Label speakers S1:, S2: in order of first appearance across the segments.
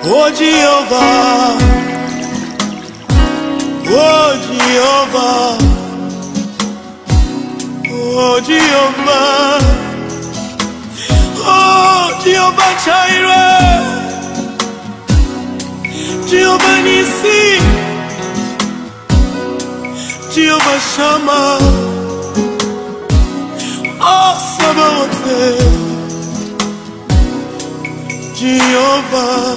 S1: Oh Jehovah, oh Jehovah, oh Jehovah, oh Jehovah Jireh, Jehovah Nissi, Jehovah Shammah, oh Sabaoth, Jehovah,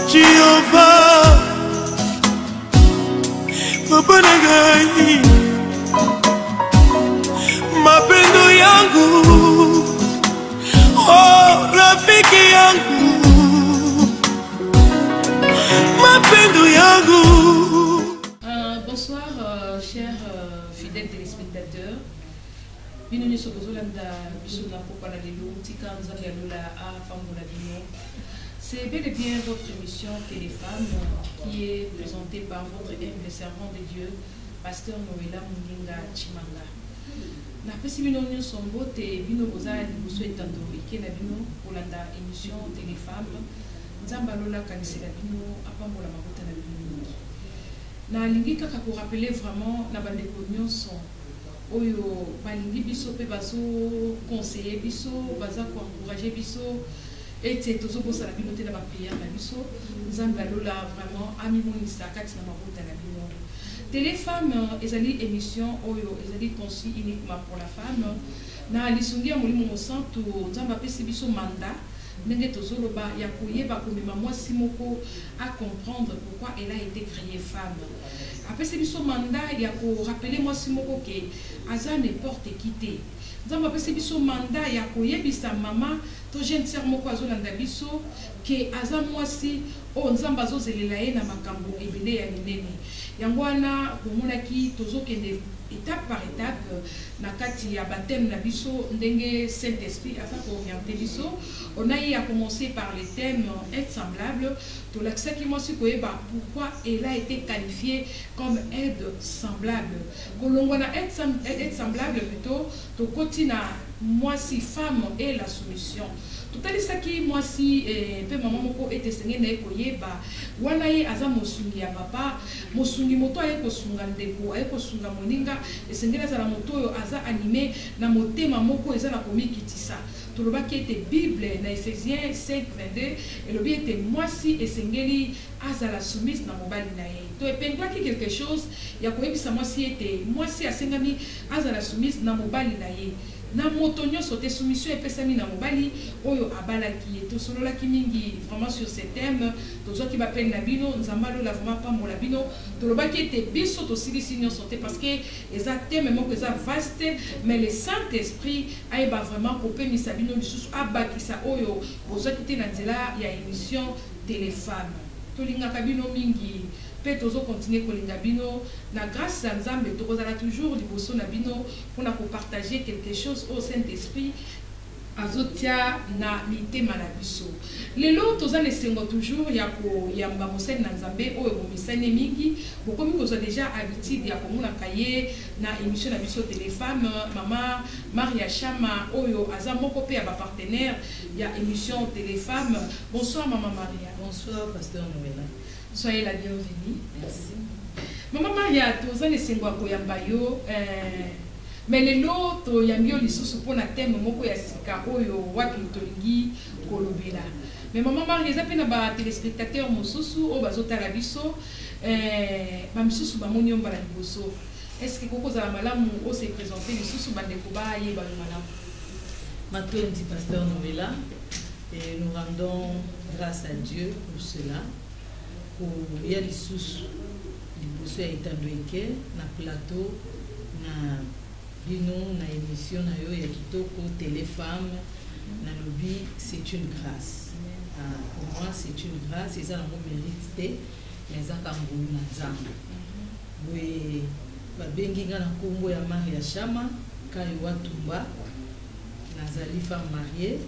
S1: Jehovah, Papa Nagai, mapendo yangu, oh rafiki yangu, mapendo yangu.
S2: Bonsoir, chers fidèles téléspectateurs. Bienvenue sur Bozolanda, Bisou na Popa na Lelo, Tika Nzambi Alola a Fambola Bino. C'est bel et bien votre émission Téléfemme qui est présentée par votre humble servant de Dieu, Pasteur Noëlla Munginga Chimanga. Na pesi bino nyo sombo te bino boza liboso etando ike na bino kolanda émission Téléfemme. Nzambi Alola kanisela bino apambola makuta na bino. Na lingi kaka ko rappeler vraiment na bandeko nyonso oyo balingi biso pe bazo conseiller biso baza ko encourager biso ete tozo bosala bino te na ba prière na biso Nzambi Alola vraiment ami monisa kati na makuta na bino. Téléfemme ezali émission oyo ezali conçue uniquement pour la femme na lisungi ya molimo mosantu Nzambi apesi biso mandat ndenge tozoloba ya koyeba komema mwasi moko à comprendre pourquoi elle a été créée femme. Après c'est biso mandat ya ko rappeler mwasi moko ke aza n'importe qui te. Nzambe apesi biso mandat ya koyebisa mama to jeune sœur moko azolanda biso ke aza mwasi o Nzambe azozelela ye na makambo ebele ya minene. Yango wana komonaki tozokende étape par étape na kati ya baptême na biso ndenge Saint-Esprit aza ko orienter biso. On a eu à commencer par les thèmes être semblable. Tout l'accès qui m'a su pourquoi elle a été qualifiée comme aide semblable. Kolongwana être semblable plutôt. To kotina moi si femme et la soumission. Tout à l'heure qui moi si peu maman moko était sengé na ekoyeba wana ye aza mosungi ya papa mosungi moto aye kosunga ndeko aye kosunga moninga esengela za la moto oyo aza animé na motema moko eza na komikitisa. Tolobaki était Bible na Ephésiens 5:22 et le bien était moi si esengeli azala soumise na mobali na ye. To epengwaki quelque chose ya koyebisa moi si était moi si asengami azala soumise na mobali na ye. Na moto nyonso te soumission epesami na mobali oyo abalaki ye tosololaki mingi vraiment sur ces thèmes tozwaki bapene na bino Nzambe Alola vraiment pambola bino tolobaki ete biso tosilisi nyonso te parce que eza thème moko eza vaste mais le Saint-Esprit ayeba vraiment kopemisa bino lisusu abakisa oyo bozwaki te na nzela ya émission Téléfemme tolingaka bino mingi pe tozo continuer kolinga bino na grâce à Nzambe tokozala toujours liboso na bino pona ko partager quelque chose au Saint-Esprit azotia na mitema na biso. Lelo toza lesengo toujours ya ko yamba mosene na Nzambe oyo bomisane mingi bokomi kozo déjà habitude ya komona kaye na émission na biso Téléfemme mama Maria Chama oyo aza moko pe ya ba partenaire ya émission Téléfemme. Bonsoir maman Maria.
S3: Bonsoir pasteur Noëlla.
S2: Soyez la bienvenue.
S3: Merci.
S2: Maman Maria, tu as laissé moi koyambayo, mais les lots to yambio lisusu pona thème moko ya sika oyo wapi tolingi kolobela. Mais maman Maria, ça pena ba téléspectateurs mosusu o bazotala biso, ba misusu ba monyomba la liboso. Est-ce que koko za malamu o se présenter lisusu bandeko ba ye ba malamu?
S3: Maintenant dit pasteur Noëlla et nous rendons grâce à Dieu pour cela. Il y a des sous liboso ya etandoike na plateau na bino na émission na yo ya kitoko Téléfemme na lobi c'est une grâce. Pour moi c'est une grâce et ça na mo mérite mais ça kangulu na Nzambe. Oui babengi nga na kombo ya Maria Chama kayo watumba nazali femme mariée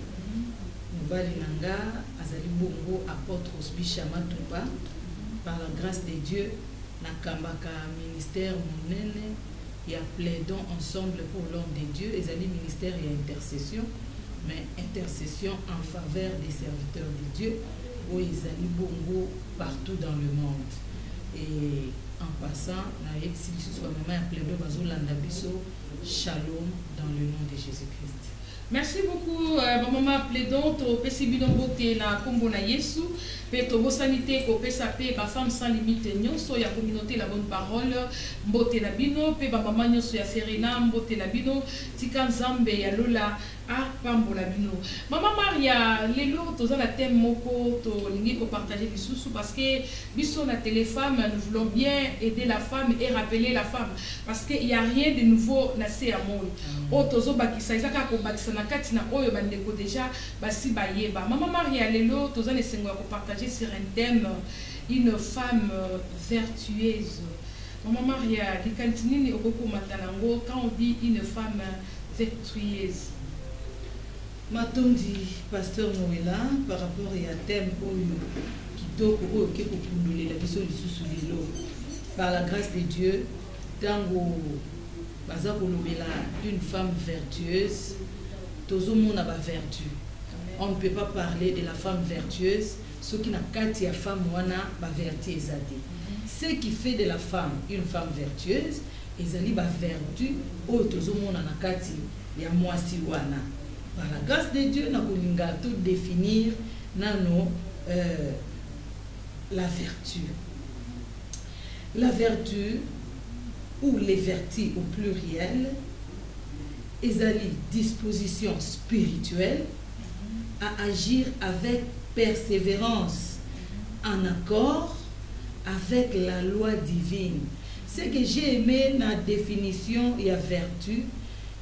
S3: mobali nanga azali bongo apôtre Osbi Chama Tumba. Par la grâce de Dieu, nakambaka ministère monene ya plaidons ensemble pour l'homme de Dieu, et ali ministère et intercession. mais intercession en faveur des serviteurs de Dieu, où ils allaient bongo partout dans le monde. Et en passant, shalom dans le nom de Jésus-Christ.
S2: Merci beaucoup, maman Plaidon, to pesi bino bote na kombo na Yesu, pe to bo sanité ko pesa pe ba femme sans limite nyonso ya communauté la bonne parole, mbote na bino pe ba mama nyonso ya Serena mbote na bino, tika nzambe ya lola a pambola bino. Maman Maria, lelo toza na thème moko to lingi ko partager bisusu parce que biso na téléfemme nous voulons bien aider la femme et rappeler la femme parce que il y a rien de nouveau na se amoi. O tozo bakisa izaka ko bakisa na kati na oyo bandeko déjà basi bayeba. Maman Maria lelo toza ne sengo ko partager sur un thème une femme vertueuse. Maman Maria, likantinini okoko matanango quand on dit une femme vertueuse.
S3: Matondi, pasteur Noëlla, par rapport à thème qui par la grâce de Dieu, une femme vertueuse, tout le monde a vertu. On ne peut pas parler de la femme vertueuse, ce qui n'a qu'à dire femme wana ba vertu ezade. Ce qui fait de la femme une femme vertueuse, ezali ba vertu, o tout le monde a qu'à dire ya mwasi wana. Par la grâce de Dieu, nous avons tout définir la vertu. La vertu, ou les vertus au pluriel, est la disposition spirituelle à agir avec persévérance, en accord avec la loi divine. Ce que j'ai aimé dans la définition de la vertu,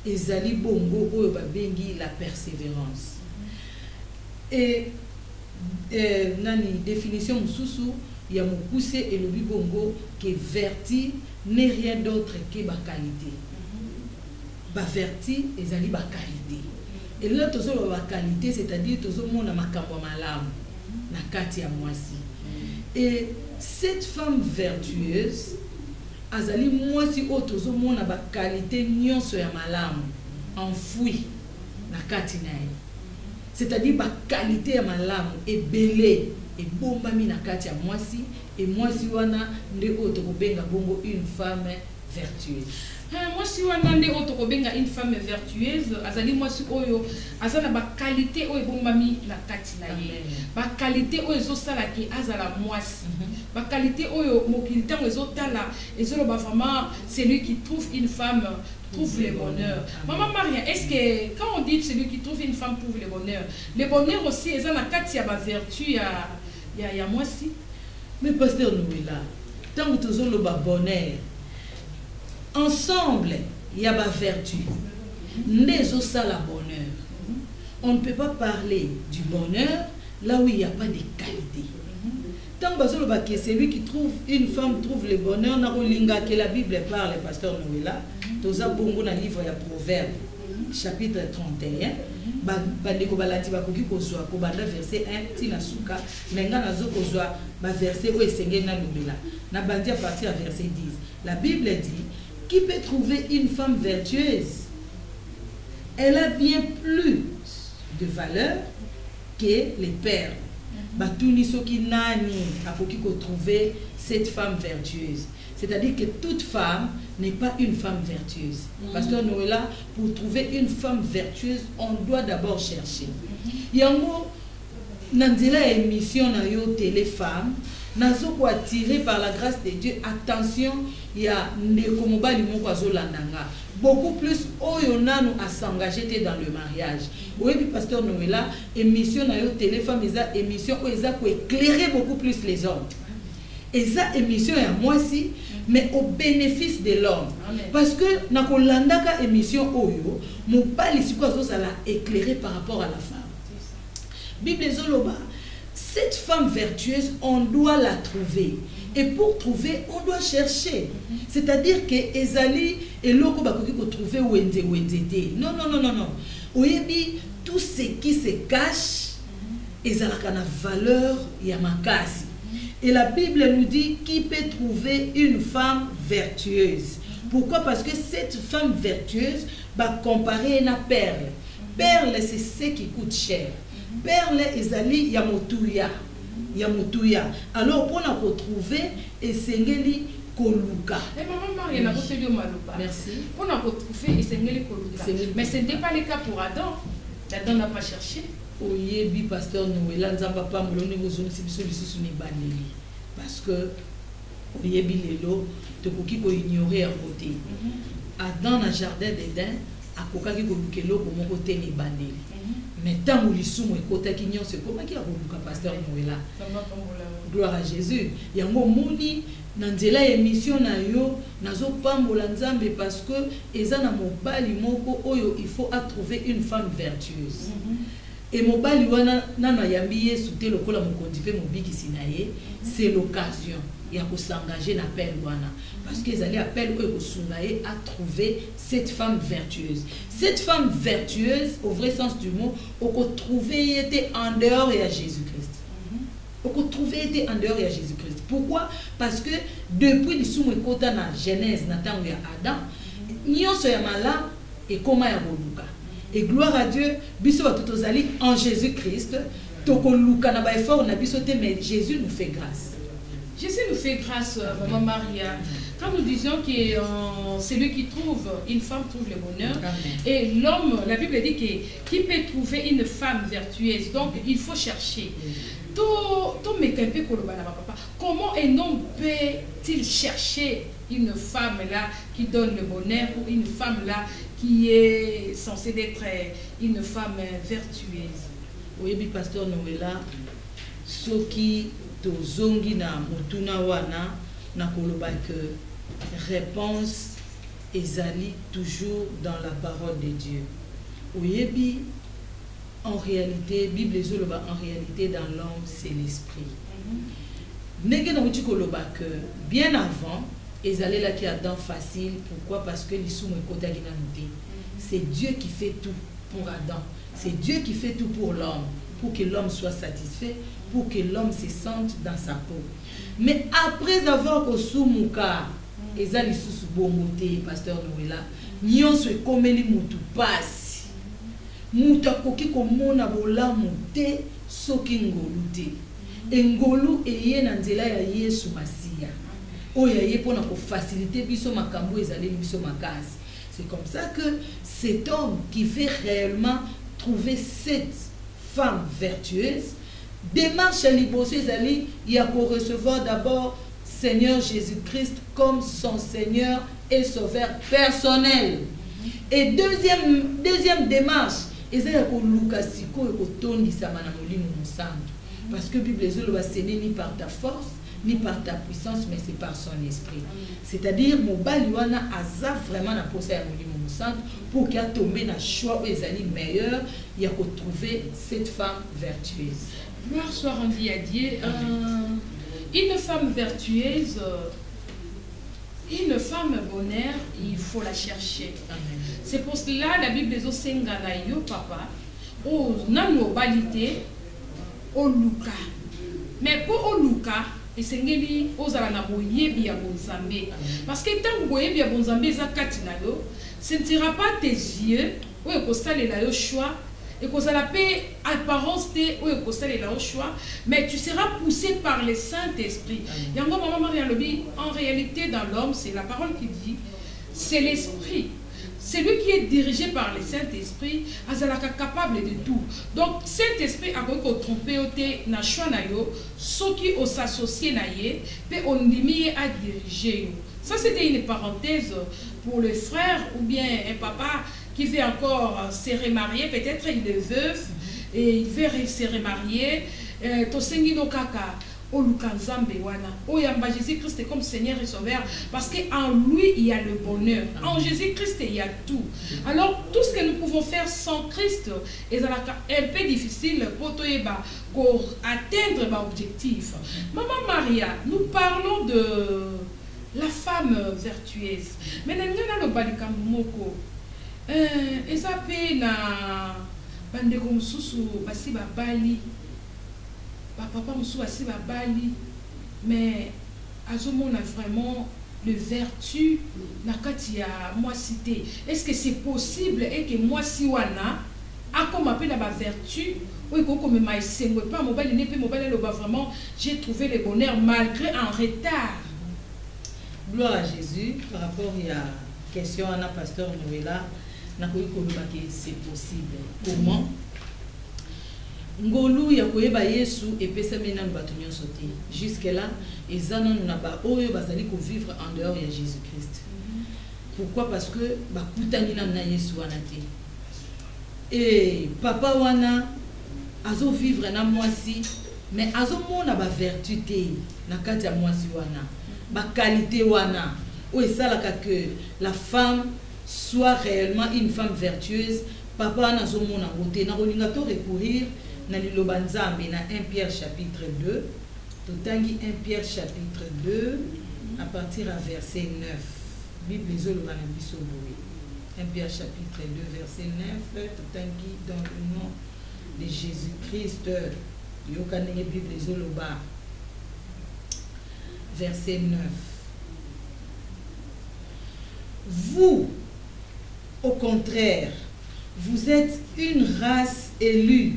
S3: ezali bongo oyo babengi la persévérance. Et nani définition mususu ya mokuse elobi bongo que vertu n'est rien d'autre que ba qualité. Ba vertu ezali ba qualité. Et là tozo ba qualité, c'est-à-dire tozo mona makambo malamu na kati ya mwasi. Et cette femme vertueuse azali mwasi otozo mona ba qualité nyonso ya malamu enfoui na kati na ye, c'est-à-dire ba qualité ya malamu ebele ebombami na kati ya mwasi, et mwasi wana nde oto kobenga bongo une femme vertueuse.
S2: Moi si wana nde oto benga une femme vertueuse, azali mwasi oyo azana ba qualité oyo bombami na kati na ye. Ba qualité oyo ezosala ki azala mwasi. Ba qualité oyo mokili tango ezotala ezolo ba vraiment celui qui trouve une femme trouve le bonheur. Maman Maria, est-ce que quand on dit celui qui trouve une femme trouve le bonheur aussi est na kati ya ba vertu ya mwasi?
S3: Mais pasteur Noëlla, tant que tozolo ba bonheur ensemble, il y a ma vertu. N'est-ce ça la bonheur? On ne peut pas parler du bonheur là où il n'y a pas de qualité. Tant que c'est lui qui trouve une femme trouve le bonheur, que la Bible parle, le pasteur Noëlla, dans un bon livre de Proverbes, chapitre 31, verset 1, Tinasuka, verset où na bandi à partir du verset 10. La Bible dit: qui peut trouver une femme vertueuse? Elle a bien plus de valeur que les perles. Batuni soki nani akoki ko trouver cette femme vertueuse. C'est-à-dire que toute femme n'est pas une femme vertueuse. Pasteur Noëlla, pour trouver une femme vertueuse, on doit d'abord chercher. Yango nandila émission na yo téléfemme, nazo ko attirer par la grâce de Dieu. Attention, il y a nekomobali moko azolandanga. Beaucoup plus oyonano à s'engager dans le mariage. Oui, pasteur Noëlla, émission na yo téléphone, eza émission où eza pour éclairer beaucoup plus les hommes. Eza émission ya moi si, mais au bénéfice de l'homme. Parce que na kolandaka émission oyo, mon pali siko azosala éclairer par rapport à la femme. Bible zoloba, cette femme vertueuse, on doit la trouver. Et pour trouver, on doit chercher. C'est-à-dire que Ezali et Loko Bakoki pour trouver Wende. Non. Oyebi, tout ce qui se cache, Ezalaka na valeur Yamakasi. Et la Bible nous dit qui peut trouver une femme vertueuse. Pourquoi? Parce que cette femme vertueuse va comparer à une perle. perle c'est ce qui coûte cher. Perle ezali ya motuya. Ya motuya. Alors pour la retrouver et sengeli koluka.
S2: Maman Marie, n'a pas tenu maloupa.
S3: Merci.
S2: On a retrouvé et sengeli koluka. Mais ce n'était pas le cas pour Adam. Adam n'a pas cherché.
S3: Oyebi pasteur Noëlla nzamba pa moloni bozoni sibiso lisusu ni baneli. Parce que oyebi lelo tokoki ko ignorer à côté. Adam na jardin d'Éden akokaki koluka eloko moko te ni baneli. Mais tant que l'issue est côté qui n'y a c'est comment qui a voulu que pasteur Noëlla. Gloire à Jésus. Yango moni nanzela émission na yo nazo pambola nzambe parce que eza na mobali moko oyo il faut à trouver une femme vertueuse. Et mobali wana nana yambi Yesu te lokola mokondi pe mobiki sinaye, c'est l'occasion ya ko s'engager na appel wana parce que ezali appel oyo ko sungaye à trouver cette femme vertueuse. Cette femme vertueuse au vrai sens du mot, on peut trouver était en dehors de Jésus-Christ. On peut trouver était en dehors de Jésus-Christ. Pourquoi? Parce que depuis le soumou kota na Genèse na tango ya Adam, nyonso ya mala et koma ya boluka. Et gloire à Dieu, biso batutozali en Jésus-Christ, toko luka na ba effort na biso te, mais Jésus nous fait grâce.
S2: Jésus nous fait grâce, Maman Maria. Quand nous disons que celui qui trouve une femme trouve le bonheur. Amen. Et l'homme, la Bible dit que qui peut trouver une femme vertueuse. Donc il faut chercher. Comment un homme peut-il chercher une femme là qui donne le bonheur ou une femme là qui est censée être une femme vertueuse?
S3: Oui, pasteur Noëlla, ce qui tozongi na mutuna wana na koloba que réponse ezali toujours dans la parole de Dieu. Oyebi en réalité Bible ezoloba en réalité dans l'homme c'est l'esprit. Nege na muti koloba que bien avant ezali la ki Adam facile. Pourquoi? Parce que lisumu ekota gina nute. C'est Dieu qui fait tout pour Adam. C'est Dieu qui fait tout pour l'homme, pour que l'homme soit satisfait, pour que l'homme se sente dans sa peau. Mais après avoir kosumuka, ezali susu bomote, pasteur Noëlla, nyonso ekomeli mutu pasi. Mutu akoki komona bolamu te soki ngolu te. Engolu eye na nzela ya Yesu Masiya. Oya ye pona ko faciliter biso makambo ezali biso makasi. C'est comme ça que cet homme qui veut réellement trouver cette femme vertueuse démarche à liboso ezali ya ko recevoir d'abord Seigneur Jésus-Christ comme son Seigneur et Sauveur personnel. Et deuxième démarche ezali ya ko luka siko e ko tondisa mana molimo mosantu. Parce que Bible ezoloba ce n'est ni par ta force ni par ta puissance, mais c'est par son esprit. C'est-à-dire, mon baliwana aza vraiment na posa ya molimo mosantu pour qu'il a tombé na choix ezali meilleur, il a retrouvé cette femme vertueuse.
S2: Gloire soit rendue à Dieu. Une femme vertueuse, une femme bonheur, il faut la chercher. C'est pour cela la Bible est senga na yo papa, o nano balite, o luka. Mais pour o luka, et sengeli ozala na boyebi ya bonzambe. Parce que tant que boyebi ya bonzambe za kati na yo, ce ne sera pas tes yeux ou ekosale la yo choix. Et que ça la paix apparence ou choix, mais tu seras poussé par le Saint-Esprit. En réalité, dans l'homme, c'est la parole qui dit, c'est l'esprit. Celui qui est dirigé par le Saint-Esprit, est capable de tout. Donc, Saint-Esprit a trompé na choix na yo, ceux qui ont s'associé na ye, peut on limite à diriger. Ça, c'était une parenthèse pour le frère ou bien un papa qui veut encore se remarier, peut-être il est veuf et il veut se remarier. Tosengi no kaka olukanzambe wana. Oyamba Jésus-Christ comme Seigneur et Sauveur parce qu'en lui il y a le bonheur. En Jésus-Christ il y a tout. Alors tout ce que nous pouvons faire sans Christ est un peu difficile pour atteindre l'objectif. Maman Maria, nous parlons de la femme vertueuse. Mais nous avons moko. Eza pe na bandeko mususu basi babali papa mususu basi babali mais azomona vraiment le vertu na kati ya moi cité. Est-ce que c'est possible et que moi si wana comme appelé la vertu, oui, comme ma sengo pas mobile n'est pas mobile le vraiment, j'ai trouvé le bonheur malgré un retard.
S3: Gloire à Jésus. Par rapport à la question à la pasteur Noëlla, c'est possible. Comment? Ngolu ya koyeba Yesu epesa mena batunyo sauté. Jusque là, ezana na ba oyo bazali ko vivre en dehors de Jésus-Christ. Pourquoi? Parce que bakutani na Yesu wana te. Et papa wana azo vivre na mwasi, mais azo mona ba vertu te na kati ya mwasi wana. Ba qualité wana o esalaka que la femme soit réellement une femme vertueuse. Papa wana azo mona ngote na kolinga to recourir na liloba Nzambe na 1 Pierre chapitre 2. Totangi 1 Pierre chapitre 2 à partir à verset 9. Bible ezoloba na biso boye. 1 Pierre chapitre 2 verset 9. Totangi dans le nom de Jésus-Christ. Yokanenge Bible ezoloba verset 9. Vous, au contraire, vous êtes une race élue,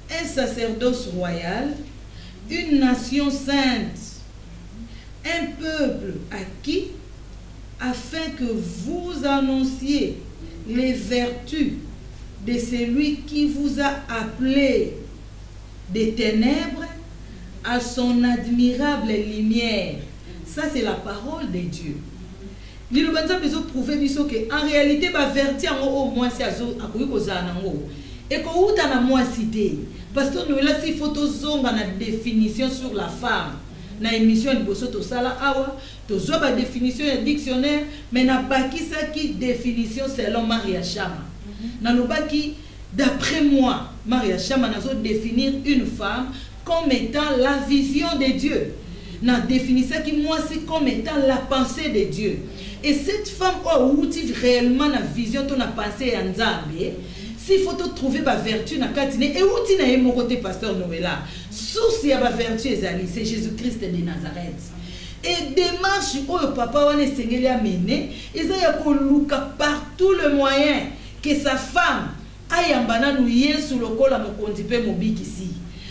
S3: un sacerdoce royal, une nation sainte, un peuple acquis, afin que vous annonciez les vertus de celui qui vous a appelé des ténèbres à son admirable lumière. Ça, c'est la parole de Dieu. Nous avons prouvé que en réalité, la vertu au moins c'est et qu'on a na moi cité parce que nous là si photo zonga na définition sur la femme na émission de bosso to sala awa to zo ba définition de dictionnaire mais na bakisa qui définition selon Maria Chama na lobaki d'après moi Maria Chama nazo définir une femme comme étant la vision de Dieu. Na définissant qui moi c'est comme étant la pensée de Dieu. Et cette femme outil réellement la vision ton la pensée en Nzambe. S'il faut trouver la vertu na katine et outil na mon côté pasteur Noëlla. Source ya ba vertu ezali c'est Jésus-Christ de Nazareth. Et démarche au papa wane sengeli a mené, ils a ko luka par tout le moyen que sa femme ayambana nou yesu lokola mokonzi pe mobiki si.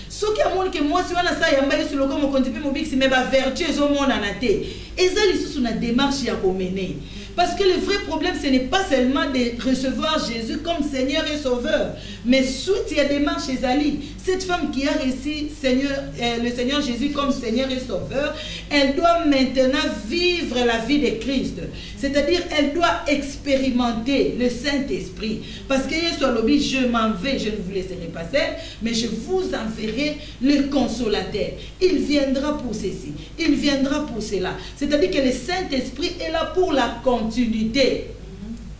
S3: Ce qui a montré que moi, si on a ça, il y a un sur le corps, on dit que mais ma vertu est au monde en athée. Et ça, ils sont une démarche à mener. Parce que le vrai problème, ce n'est pas seulement de recevoir Jésus comme Seigneur et Sauveur, mais suite il y a des démarches chez Ali. Cette femme qui a reçu le Seigneur Jésus comme Seigneur et Sauveur, elle doit maintenant vivre la vie de Christ. C'est-à-dire, elle doit expérimenter le Saint-Esprit. Parce que Jésus lobby, je m'en vais, je ne vous laisserai pas seul, mais je vous enverrai le Consolateur. Il viendra pour ceci, il viendra pour cela. C'est-à-dire que le Saint-Esprit est là pour la continuité.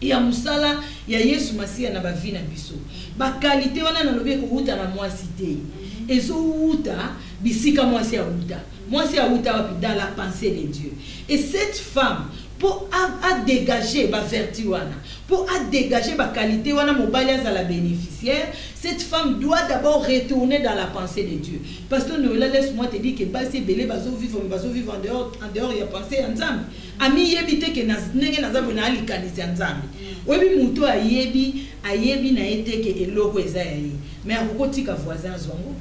S3: Il y a Moussala, il y a Yesu Masia na bavi na biso. Ba qualité wana na lobe ko uta na moi cité. Ezo uta bisika moi c'est uta. Moi c'est uta dans la pensée de Dieu. Et cette femme pour dégager ma vertu wana, pour dégager ma qualité wana mobile à la bénéficiaire, cette femme doit d'abord retourner dans la pensée de Dieu. Parce que nous laisse-moi te dire que basi belé bazo vivre en dehors il y a pensé ensemble. Ami yebite que nenge nazabu na ali kanisi ensemble. Webi muto ayebi na ete que eloko ezayi. Mais akotika voisin zongo.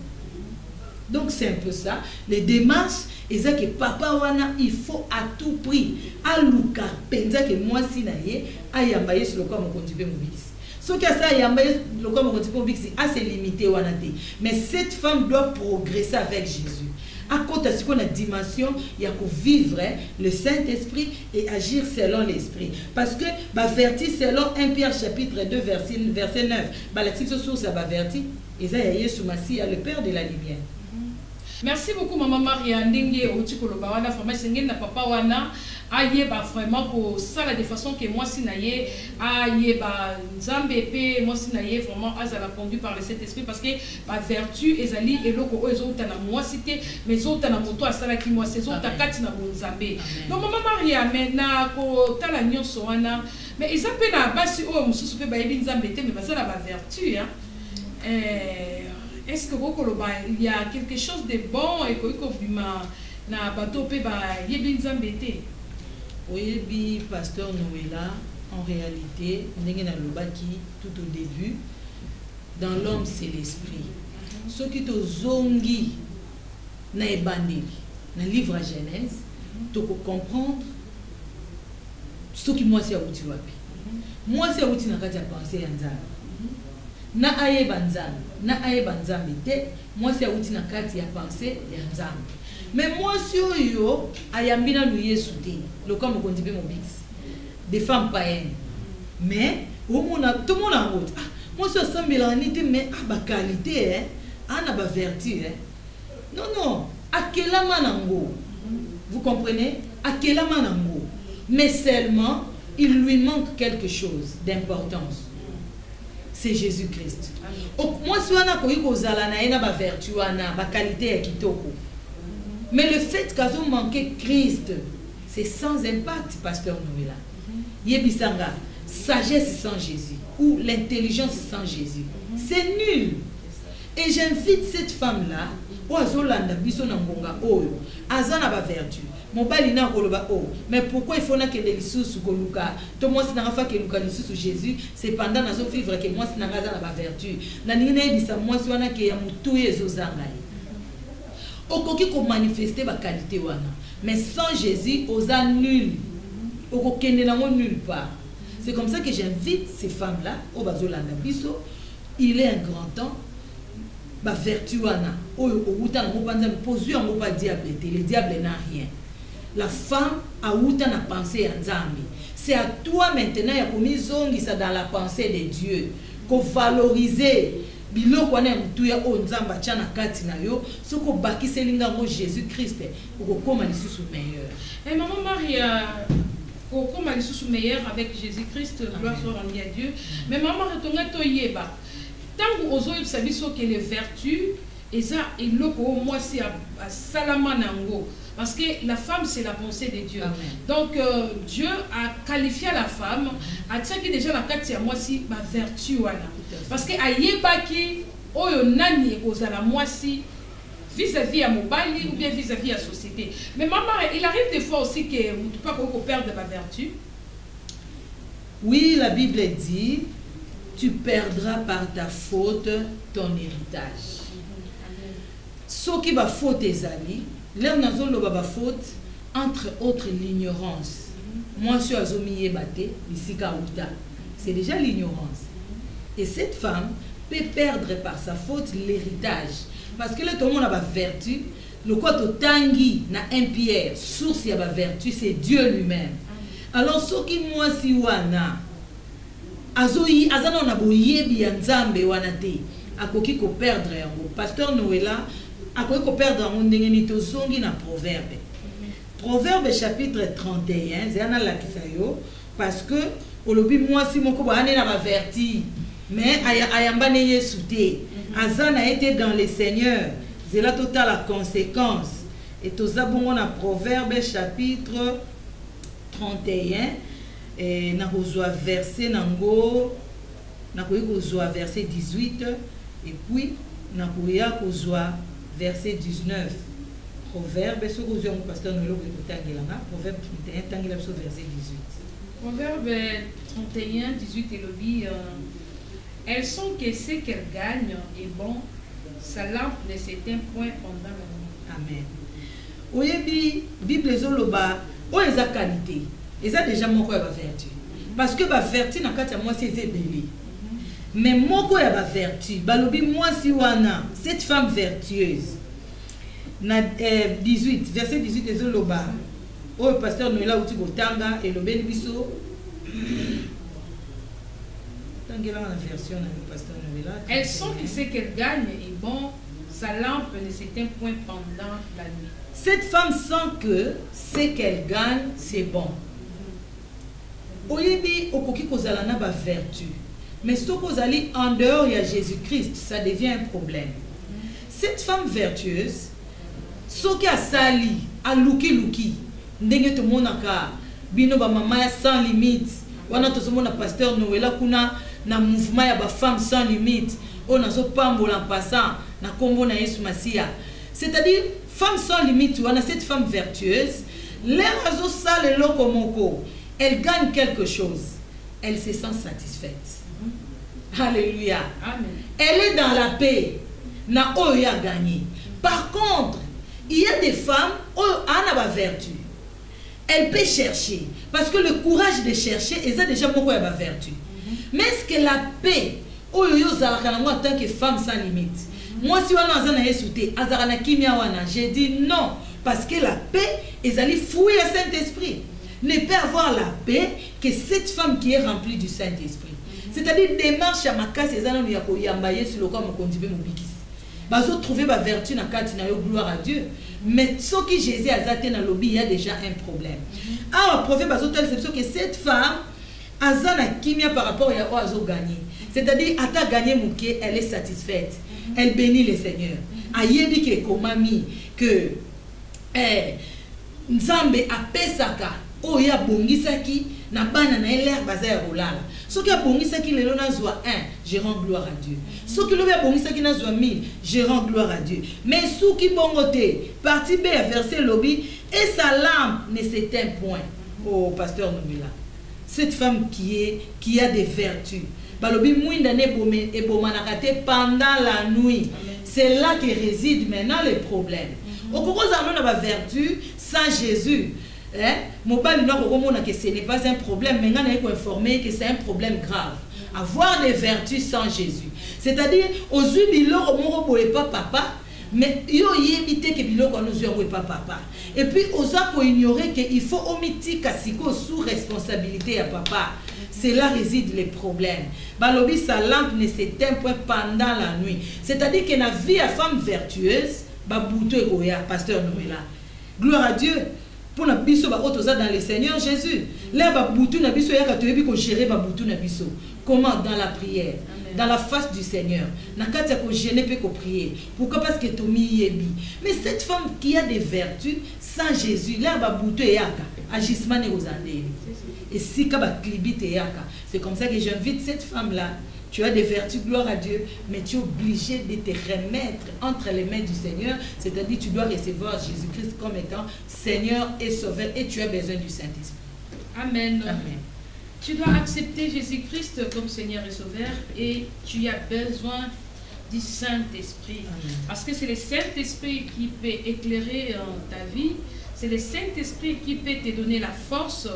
S3: Donc c'est un peu ça, les démarches. Et ça que papa wana il faut à tout prix à luka penza que moi si naie ayambaye sur le corps mon contipe mobix. Ce que ça ayambaye le corps mon contipe mobix assez limité wana te. Mais cette femme doit progresser avec Jésus. À côté de ce qu'on a dimension, il y a qu'à vivre le Saint-Esprit et agir selon l'Esprit. Parce que bah verti selon 1 Pierre chapitre 2 verset 9. Bah la petite source va verti. Et ça y est sous Massia le Père de la lumière.
S2: Merci beaucoup maman Maria ndenge otiko ba wana vraiment sengeli na papa wana ayeba vraiment pour ça de façon que moi si naye ayeba nzambe pe moi si naye vraiment azala conduit par le Saint-Esprit parce que ba vertu ezali eloko o ezota na moi cité mais ezota na moto asala ki moi c'est ezota kati na nzambe. Donc maman Maria maintenant ko tala nyonso wana mais ezape na basi o mususu pe ba yebi nzambe te mais bazala ba vertu hein. Est-ce que il y a quelque chose de bon et que na bateau pe ba yebi nzambete?
S3: Oui, pasteur Noëlla, en réalité, ndenge na lobaki tout au début, dans l'homme c'est l'esprit. Ce qui te zongi na ebandeli, na livre à Genèse, tu peux comprendre ce qui moi c'est outi wapi. Moi c'est outi na kati ya pensée ya nzambe. Na aye banzambe te, moi c'est outi na kati ya pensée ya nzambe. Mais moi si oyo ayambina lu Yesu te, le comme on dit mon bix. Des femmes païennes. Mais tout le monde en route. Moi je sens mélanité mais ba qualité hein, ana ba vertu hein. Non, akela manango. Vous comprenez? Akela manango. Mais seulement il lui manque quelque chose d'importance. C'est Jésus-Christ. Moi si on a koyi kozala na ena ba vertu ana ba qualité ya kitoko. Mais le fait qu'azo manqué Christ, c'est sans impact, pasteur Noëlla. Yebisanga, sagesse sans Jésus ou l'intelligence sans Jésus, c'est nul. Et j'invite cette femme-là, vertu. Mais pourquoi il faut que les sous koluka? To moi si nanga fa ke luka sous Jésus, c'est pendant nazo vivre que moi si nanga za na vertu. Na ninga yebisa moi si wana ke ya mutu ezozanga. Okoki ko manifester ba qualité wana. Mais sans Jésus, osa nul. Nulle part. C'est comme ça que j'invite ces femmes-là au Bazolanda Biso. Il est un grand temps. Ba vertu wana. O uta na mopanza posu en pas diable. Le diable n'a rien. La femme a uta na pensée en Nzambi. C'est à toi maintenant ya komizongi ça dans la pensée de Dieu. Ko valoriser biloko wana mutuya o Nzamba tchana kati na yo. Soko bakise linga mo Jésus-Christ. Ko koma lisusu meilleur.
S2: Et maman Maria comme elle est meilleure avec Jésus-Christ, gloire soit rendue à Dieu. Mais maman retourne to yeba. Tant que ozo yebsabiso que les vertus et ça il loko moi c'est à salamanango parce que la femme c'est la pensée de Dieu. Amen. Donc Dieu a qualifié la femme a dit déjà la carte à moi si ma vertu wana. Parce que ayebaki oyo nani ozala moi si vis-à-vis à mobile ou bien vis-à-vis à la société. Mais maman, il arrive des fois aussi que vous ne pouvez pas perdre ma vertu.
S3: Oui, la Bible dit, tu perdras par ta faute ton héritage. Ce qui va faute tes amis, l'heure n'a pas faute, entre autres l'ignorance. Moi, je suis à Zomiye Bate, ici Kaouta. C'est déjà l'ignorance. Et cette femme peut perdre par sa faute l'héritage. Parce que là, tout le monde a la vertu. Le quoi to tangi na 1 Pierre, source ya ba vertu, c'est Dieu lui-même. Alors, ce qui moi si wana, azoyi, azana na boyebi ya nzambe wana te, akoki ko perdre yango. Pasteur Noëlla, akoki ko perdre yango ndenge ni to zongi na proverbe. Proverbe chapitre 31, zana la kisayo, parce que olobi moi si moko ba ane na ba vertu, mais ayamba ne yesu te. Azan a été dans le Seigneur. C'est là totale la conséquence. Et tout ça, bon, on a Proverbe chapitre 31. Et n'a pas verset nango, n'a pas verset 18. Et puis n'a pas verset 19. Proverbe, ce que vous avez pasteur Noëlla Proverbe 31, verset 18.
S2: Proverbe 31, 18 et le dit. Elles sont que ce qu'elles gagnent est bon, sa lampe ne s'éteint point pendant la nuit.
S3: Amen. Oyebi, Bible zoloba, o eza qualité. Eza déjà moko ya ba vertu. Parce que ba vertu na kati ya moi c'est belé. Mais moko ya ba vertu, balobi moi si wana, cette femme vertueuse. Na 18, verset 18 ezoloba. O pasteur Noëlla uti botanga et le biso.
S2: Elles sont que ce qu'elles gagnent est bon, sa lampe ne s'éteint point pendant la nuit.
S3: Cette femme sent que ce qu'elle gagne, c'est bon. Oyebi okoki kozala na ba vertu. Mais si kozali en dehors de Jésus-Christ, ça devient un problème. Cette femme vertueuse, ce qui a sali, a luki, ndenge to monaka, bino ba mama sans limite. Wana to somona pasteur Noëlla kuna na mouvement ya ba femme sans limite. On a so pambola en passant na kombo na Yesu Masia. C'est-à-dire femme sans limite, on a cette femme vertueuse, l'azo sale lokomoko, elle gagne quelque chose, elle se sent satisfaite. Alléluia.
S2: Amen.
S3: Elle est dans la paix. Na oyo a gagné. Par contre, il y a des femmes qui ont la vertu. Elle peut chercher. Parce que le courage de chercher, ils ont déjà beaucoup de vertu. Mais est-ce que la paix, en tant que femme sans limite, moi si j'ai dit non. Parce que la paix, ils allaient fouiller le Saint-Esprit. Ne peut avoir la paix que cette femme qui est remplie du Saint-Esprit. C'est-à-dire, démarche à ma casse, ils allaient sur le corps, ils ont trouvé ma vertu dans la gloire à Dieu. Mais ce qui Jésus a zaté dans le lobby, il y a déjà un problème. Alors, prophète, que cette femme a kimia par rapport à Oazo gagné. C'est-à-dire, à ta gagné mouké, elle est satisfaite. Elle bénit le Seigneur. Ayebi ke komami que Nzambe a pesaka oya bongisaki na bana na l'air bazaya rolala. Ce qui a bongisaki le lona zwa 1, je rends gloire à Dieu. Ce qui le bongisaki na zwa 1000, je rends gloire à Dieu. Mais sous qui bongote, partie B a versé lobby et sa lampe ne s'éteint point. Oh pasteur Nobila. Cette femme qui a des vertus. Balobi mouindane pendant la nuit. C'est là que réside maintenant le problème. Au cours de la vertu sans Jésus, ce n'est pas un problème, mais on est informé que c'est un problème grave. Avoir des vertus sans Jésus. C'est-à-dire, aux yeux de pas papa, mais il éviter que biloko nous pas papa. Et puis, aux pour ignorer qu'il faut omitir Kassiko sous responsabilité à papa. C'est là réside les problèmes. Balobi sa lampe ne s'éteint point pendant la nuit. C'est-à-dire que la vie à femme vertueuse, babouto et goya, pasteur Noëlla. Gloire à Dieu. Pour na biso ba otoza dans le Seigneur Jésus. Là babouto na biso ya katoyebi ko gérer babouto na biso. Comment? Dans la prière. Amen. Dans la face du Seigneur. Na katia ko gêner pe ko prier. Pourquoi? Parce que tomi yebi. Mais cette femme qui a des vertus sans Jésus, là babouto et yaka, agissement ne ozandeli. Et si c'est comme ça que j'invite cette femme-là. Tu as des vertus, gloire à Dieu, mais tu es obligé de te remettre entre les mains du Seigneur. C'est-à-dire tu dois recevoir Jésus-Christ comme étant Seigneur et Sauveur. Et tu as besoin du Saint-Esprit.
S2: Amen.
S3: Amen.
S2: Tu dois accepter Jésus-Christ comme Seigneur et Sauveur. Et tu as besoin du Saint-Esprit. Parce que c'est le Saint-Esprit qui peut éclairer ta vie. C'est le Saint-Esprit qui peut te donner la force,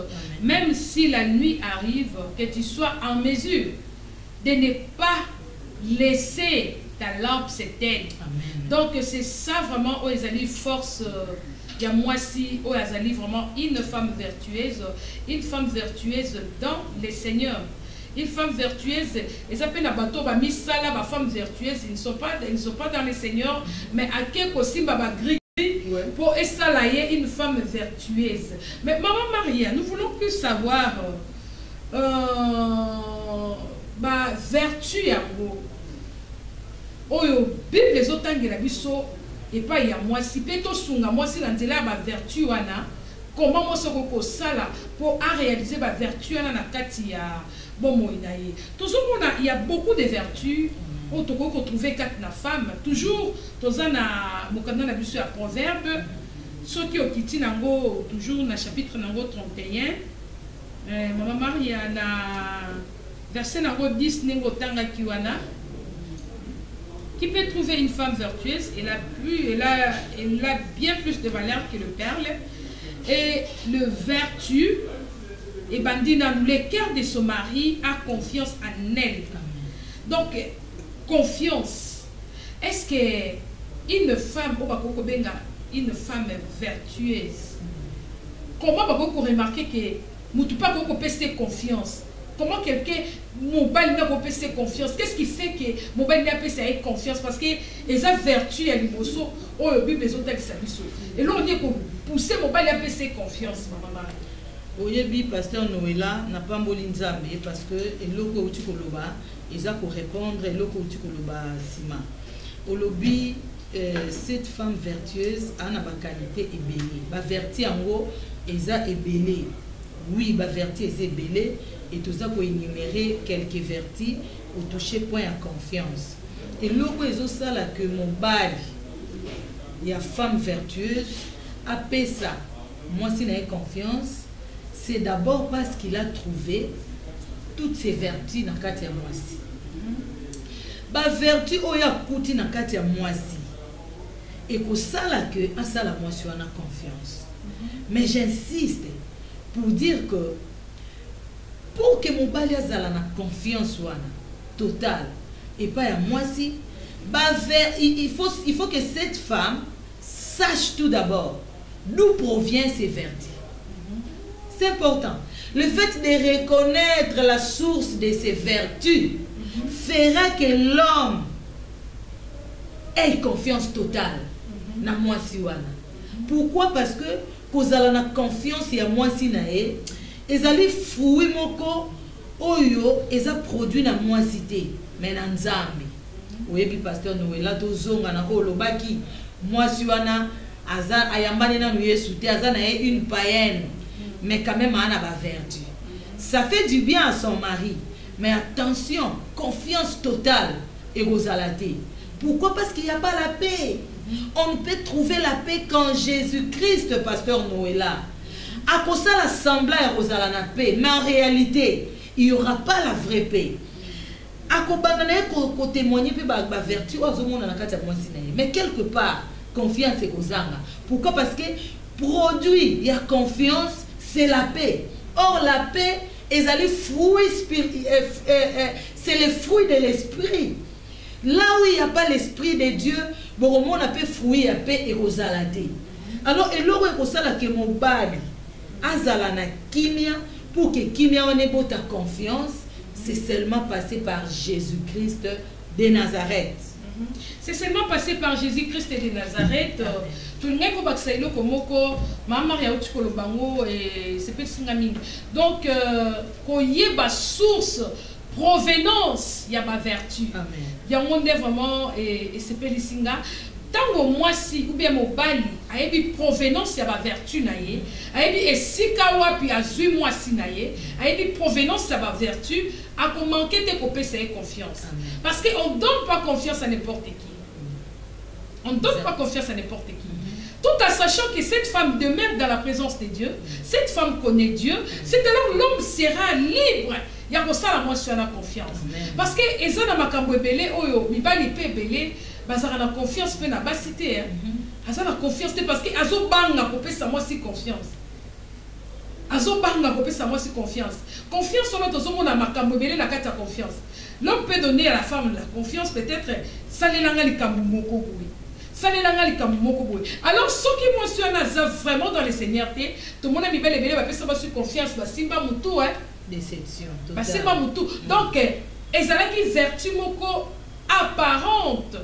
S2: même si la nuit arrive, que tu sois en mesure de ne pas laisser ta lampe s'éteindre. Donc c'est ça vraiment où ils allaient force. Il y a moi si où ils allaient vraiment une femme vertueuse dans le Seigneur. Une femme vertueuse, ils appellent la bateau, la femme vertueuse, ils ne sont pas dans le Seigneur, mais à quel aussi gris. Pour esalayer une femme vertueuse. Mais maman Maria, nous voulons plus savoir vertu à vous. Oyo Bible les autres la biso et pas il y a moi si peto sunga moi si l'antela ba vertu wana comment moi ce ko sala pour réaliser ba vertu wana na kati ya bomo inaye. Toujours il y a beaucoup de vertus. On peut trouver quatre na femme toujours toza na mokanda na biso ya proverbe soki okiti nango toujours na chapitre nango 31 maman Maria na verset nango 10 nengo tanga kiwana qui peut trouver une femme vertueuse. Elle a bien plus de valeur que le perle et le vertu et bandina le cœur de son mari a confiance en elle. Donc confiance. Est-ce que une femme, une femme vertueuse, comment vous remarquer que nous ne pouvons pas faire confiance? Comment quelqu'un mobile n'a pas fait confiance? Qu'est-ce qui fait que mobile n'a pas fait confiance? Parce que les vertus à l'imoso, oh le Bible les autres et là on dit pour pousser mobile n'a pas fait confiance, maman.
S3: Oyebi pasteur Noëlla n'a pas molinzambe parce que eloko uti koloba eza ko répondre eloko uti koloba sima. Olobi cette femme vertueuse a na ba qualité ebele. Ba vertu yango eza ebele. Oui, ba vertu eza ebele et tout ça pour énumérer quelques vertus au toucher point à confiance. Et loko ezo sala que mon bali ya femme vertueuse a fait ça. Moi si n'a confiance c'est d'abord parce qu'il a trouvé toutes ses vertus dans Katia Moissi. ba vertu oya kuti na kati ya mwasi et que ça là que à ça la mwasi on a confiance. Mais j'insiste pour dire que pour que mon bali azala na confiance wana totale et pas à mwasi il faut que cette femme sache tout d'abord d'où provient ses vertus. C'est important. Le fait de reconnaître la source de ses vertus fera que l'homme ait confiance totale na mwasi wana. Pourquoi? Parce que kozala na confiance ya mwasi na ye ezali fruit moko oyo eza produit na mwasi te mais na nzambe. Oyebi pasteur Noela tozonga na olobaki mwasi wana aza ayambane na Yesu te aza na ye une païenne mais quand même ana ba vertu. Ça fait du bien à son mari. Mais attention, confiance totale et rosalate. Pourquoi? Parce qu'il n'y a pas la paix. On ne peut trouver la paix quand Jésus-Christ, pasteur Noëlla, a causé l'assemblée à rosalana paix. Mais en réalité, il n'y aura pas la vraie paix. A témoigner ba vertu mais quelque part, confiance et kozanga. Pourquoi? Parce que produit, il y a confiance, c'est la paix. Or, la paix, c'est le fruit de l'esprit. Là où il n'y a pas l'esprit de Dieu, on a pas fruit à paix et aux aladés. Alors, et l'heure où ça que mon bali, azalana kimia, pour que kimia on ait ta confiance, c'est seulement passé par Jésus-Christ de Nazareth.
S2: C'est seulement passé par Jésus-Christ de Nazareth. Tout le monde va se dire que maman ya utikolo bango et c'est pas singami. Donc qu'on y ait ba source provenance y a ba vertu. Il y a monde vraiment et c'est pas singa. Tango moi si ou bien mobali ayebi provenance ya ba vertu na ye ayebi esika wapi azui moi si na ye ayebi provenance ya ba vertu a ko manquer te ko pesa confiance. Parce que on donne pas confiance à n'importe qui. On ne donne pas confiance à n'importe qui. Tout en sachant que cette femme demeure dans la présence de Dieu, cette femme connaît Dieu, c'est alors l'homme sera libre. Il y a ça la moi sur la confiance. Parce que ils ont makambo belé oyo mibali pe belé bazara la confiance pe na basité hein. Aza la confiance parce que azo banga ko pesa moi si confiance. Azo banga ko pesa moi si confiance. Confiance on a zo mona makambo belé la kata confiance. L'homme peut donner à la femme la confiance peut-être ça les langa likambo moko boui. Alors, ceux qui mentionnent vraiment dans le Seigneur, tout le monde a mis belle et belle, va faire sur confiance, va simba moutou, hein.
S3: Déception.
S2: Va simba moutou. Donc, ils ont qui vertu moko apparente,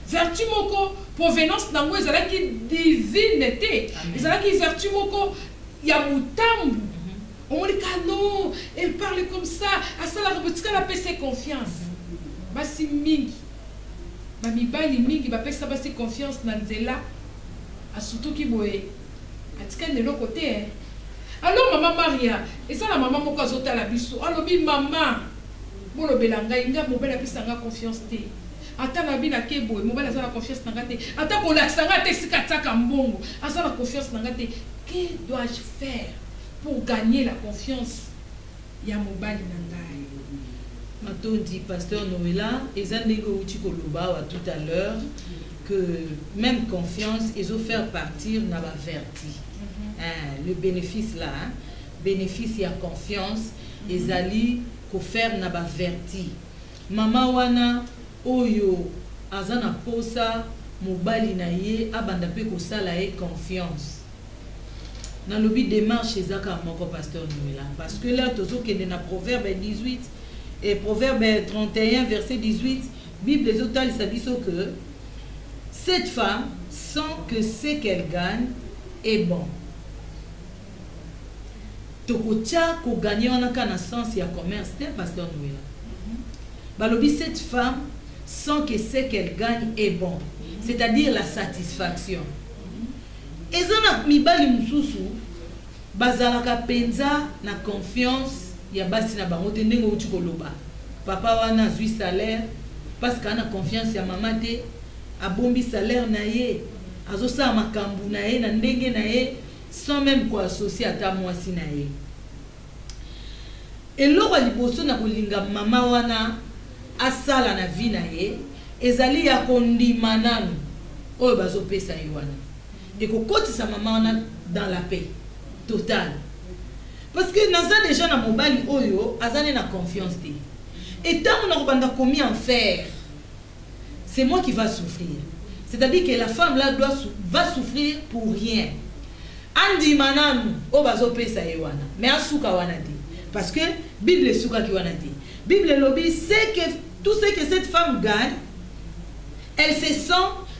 S2: vertu moko provenance nango, ils ont qui divinité, ils ont qui vertu moko yamutambu. On dit que non, elle parle comme ça, à ça la robotique a fait confiance. Basi mingi. Bamibali mingi ba pesa basi confiance na nzela asutu ki boye atika de l'autre côté hein. Alors maman Maria et ça la maman moko azota la biso alobi maman bolo belanga inga mobela pesa nga confiance te ata na bina ke boye mobela za la confiance na ngate ata ko la sanga te sikataka mbongo asa la confiance na ngate que dois-je faire pour gagner la confiance ya mobali na ngai.
S3: Maintenant dit pasteur Noëlla, ils ont dit tout à l'heure que même confiance, ils ont fait partir dans la vertu. Le bénéfice là, bénéfice il y a confiance, ils allaient faire dans la vertu. Maman wana oyo azana posa mobali na ye abanda pe ko sala ye confiance. Dans le but démarche ezaka moko pasteur Noëlla parce que là tozo kende na proverbe 18 et Proverbe 31, verset 18, Bible des auteurs, ça dit que cette femme sent que ce qu'elle gagne est bon. Tokotia ko gagner on a kana sens ya commerce, c'est pasteur Noëlla. Balobi cette femme sent que ce qu'elle gagne est bon, c'est-à-dire la satisfaction. Et zona mibali mususu bazalaka penza na confiance. Il y a basi na bango te ndenge uti koloba papa wana zui salaire parce qu'on a confiance ya maman te abombi salaire na ye azosa makambu na ye na ndenge na ye sans même quoi associer ata mwasi na ye eloko liboso na kolinga mama wana asala na vie na ye ezali ya kondima nanu oyo bazopesa ye wana ekokotisa mama wana dans la paix totale parce que naza déjà na mobali oyo azane na confiance te et tant on a commis en fer c'est moi qui va souffrir, c'est-à-dire que la femme là va souffrir pour rien. Andi mananu o bazopesa ye wana mais asuka wana te parce que Bible suka ki wana te. Bible lobby c'est que tout ce que cette femme gagne, elle se sent,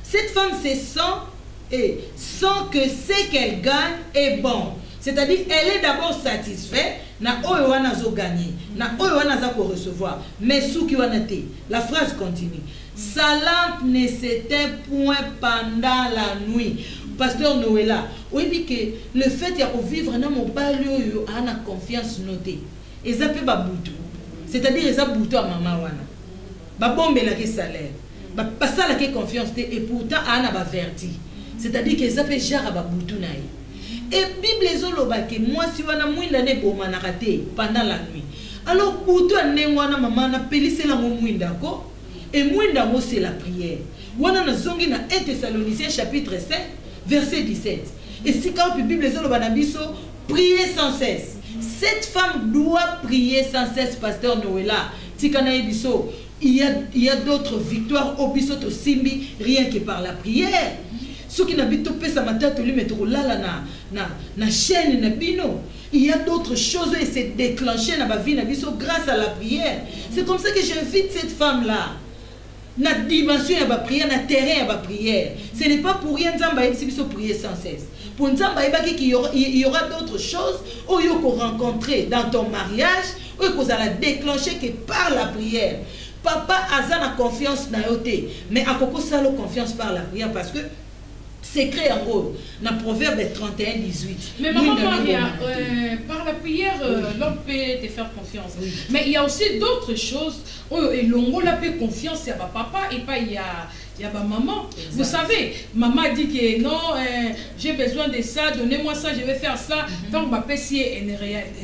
S3: cette femme se sent et sent que ce qu'elle gagne est bon. C'est-à-dire elle est d'abord satisfaite na oyo wana zo gagner, na oyo wana za ko recevoir, mais suki wana te. La phrase continue. Sa lampe ne s'éteint point pendant la nuit. Pasteur Noëlla, on dit que le fait de vivre dans mon balio a une confiance notée. Et ça peut pas bouton. C'est-à-dire ça bouton à maman wana. Ba bombe la ke salaire. Ba passa la ke confiance et pourtant ana ba verti. C'est-à-dire que ça peut jara ba bouton na. Et Bible ezoloba que moi si wana mwinda ne boma na raté pendant la nuit. Alors bouton ne wana maman na pelise la mwinda ko et mwinda mo c'est la prière. Wana na zongi na 1 Thessaloniciens chapitre 5 verset 17. Et si quand la Bible dit priez sans cesse. Cette femme doit prier sans cesse, pasteur Noëlla. Il y a d'autres victoires au bisoto simbi rien que par la prière. Ceux qui n'habitent pas sa matin lui mettre là na chaîne na bino. Il y a d'autres choses et c'est déclenché dans ma vie na biso grâce à la prière. C'est comme ça que j'invite cette femme là. Na dimension ya ba prière, na terrain ya ba prière. Ce n'est pas pour rien Nzamba ici prier sans cesse. Pour Nzamba qu'il y aura d'autres choses où il faut rencontrer dans ton mariage, où il faut la déclencher que par la prière. Papa a la confiance na yote, mais à koko salo confiance par la prière parce que secret en gros dans Proverbe 31 18.
S2: Mais maman Maria, par la prière l'homme peut te faire confiance. Oui. Mais il y a aussi d'autres choses et l'on a fait confiance à papa et pas il y a ma maman. Exact. Vous savez, maman dit que non, j'ai besoin de ça, donnez-moi ça, je vais faire ça. Tant que ma si elle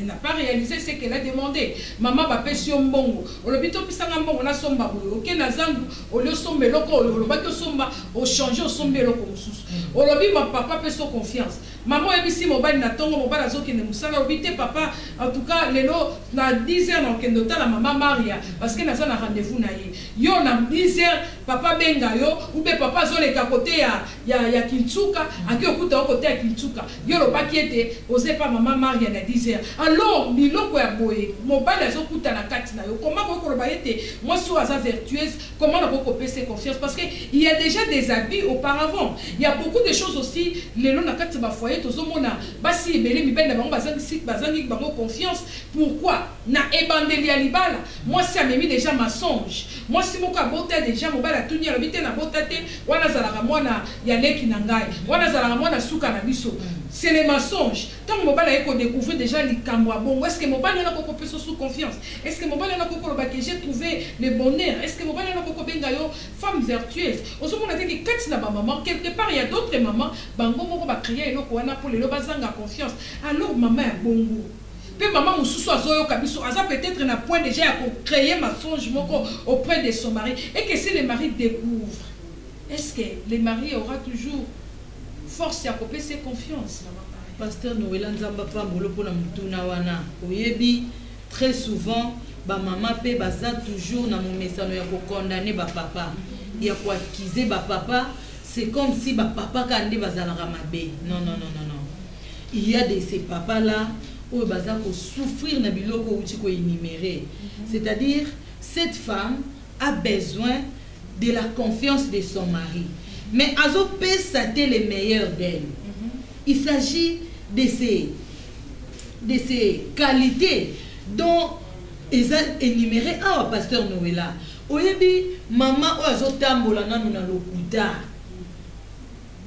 S2: n'a pas réalisé ce qu'elle a demandé. Maman va payer sur mbongo. On le bito pisanga mbongo na somba boyo. Ok na zangu, on le sombe loko, on le baki somba, on change au sombe loko mususu. On le bi ma papa paye sur confiance. Maman et si mobile na tongo mobile azo kene musala obité papa en tout cas lelo na 10 heures na kendo ta la maman Maria parce que na za na rendez-vous na ye. Yo na 10 heures papa benga yo ou be papa zo le côté ya Kintuka aki okuta côté ya Kintuka. Yo lo baki ete osé pas maman Maria na 10 heures. Alors biloko ya boye mobile azo kuta na kati na yo. Comment ko lo ba ete moi so aza vertueuse comment na ko pese confiance parce que il y a déjà des habits auparavant. Il y a beaucoup de choses aussi lelo na kati ba foyer tozomona basi ebele mibele na bango bazangi bango confiance. Pourquoi na ebandeli ya libala moi si amemi déjà mensonge moi si moko abota déjà mobala tunia lobite na botate wana zalaka mwana ya leki na ngai wana zalaka mwana suka na biso c'est les mensonges. Tant que mobala eko découvrir déjà likambo bon est-ce que mobala na koko peso sous confiance est-ce que mobala na koko loba que j'ai trouvé le bonheur est-ce que mobala na koko benga yo femme vertueuse ozomona te que kati na ba maman quelque part il y a d'autres mamans bango moko ba créer eloko wana pour les bazanga confiance alors maman ya bongo pe maman mususu azoyoka biso aza peut-être na point déjà à créer mensonge moko auprès de son mari et que si le mari découvre est-ce que le mari aura toujours force à couper ses confiances maman
S3: pasteur Noëlla Nzamba pa mbolo pona mutuna wana oyebi très souvent ba maman pe baza toujours na momesano ya ko condamner ba papa ya ko accuser ba papa c'est comme si ba papa kande bazalaka mabe non il y a de ces papas là où baza ko souffrir na biloko uti ko énumérer c'est-à-dire cette femme a besoin de la confiance de son mari mais azo peut sater les meilleurs d'elle. Il s'agit de ces qualités dont ils ont énuméré à pasteur Noëlla. Oyebi maman ozo tambola na lokuta.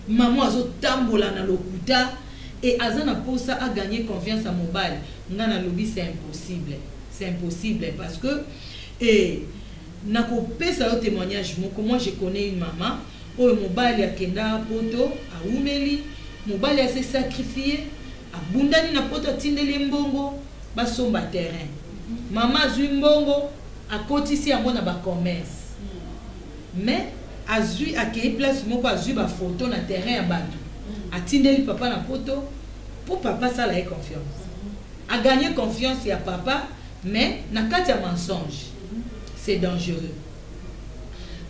S3: Maman ozo tambola na lokuta et azana posa a gagner confiance à mobile. Ngana lobi c'est impossible. C'est impossible parce que et nako pesa au témoignage moi je connais une maman au mobile ya kenda poto a umeli mobile a se sacrifié a bundani na poto tindeli mbongo basomba terrain maman zui mbongo à côté ici à mon commerce mais azui à quelle place mon quoi azui ba photo na terrain à bateau a tindeli papa na poto pour papa ça la confiance a gagner confiance à papa mais na kati ya mensonge c'est dangereux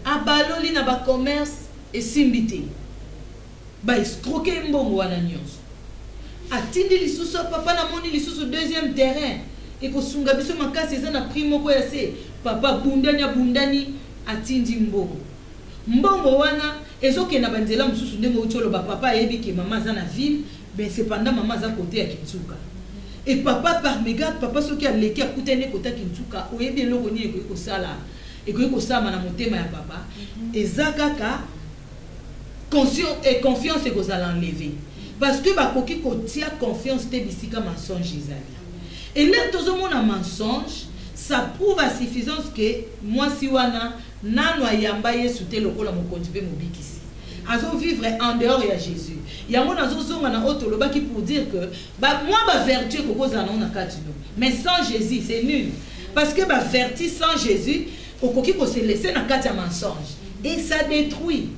S3: a baloli na ba commerce et simbité ba escroquer mbongo wana nyonso a tindeli lisusu papa na moni lisusu deuxième terrain et ko sunga biso makasi eza na primo ko yase papa bundani atindi mbongo wana ezoke na banzela mususu ndenge utolo ba papa yebi ke mama za na ville ben cependant mama za côté ya Kintuka et papa par méga papa soki aleki akutene côté Kintuka oyebi eloko ni eko sala eko ko sama na motema ya papa ezakaka confiance eko zala enlever parce que ba koki ko tia confiance te bisika mensonge ezali et là tout le monde a mensonge ça prouve à suffisance que moi si wana nano ayamba yesu te lokola mokonzi pe mobikisi azo vivre en dehors de Jésus yango nazo zonga na otoloba qui pour dire que ba moi ba vertu ko kozana na kati no mais sans Jésus c'est nul parce que ba vertu sans Jésus okoki ko se laisser na kati ya mensonge et ça détruit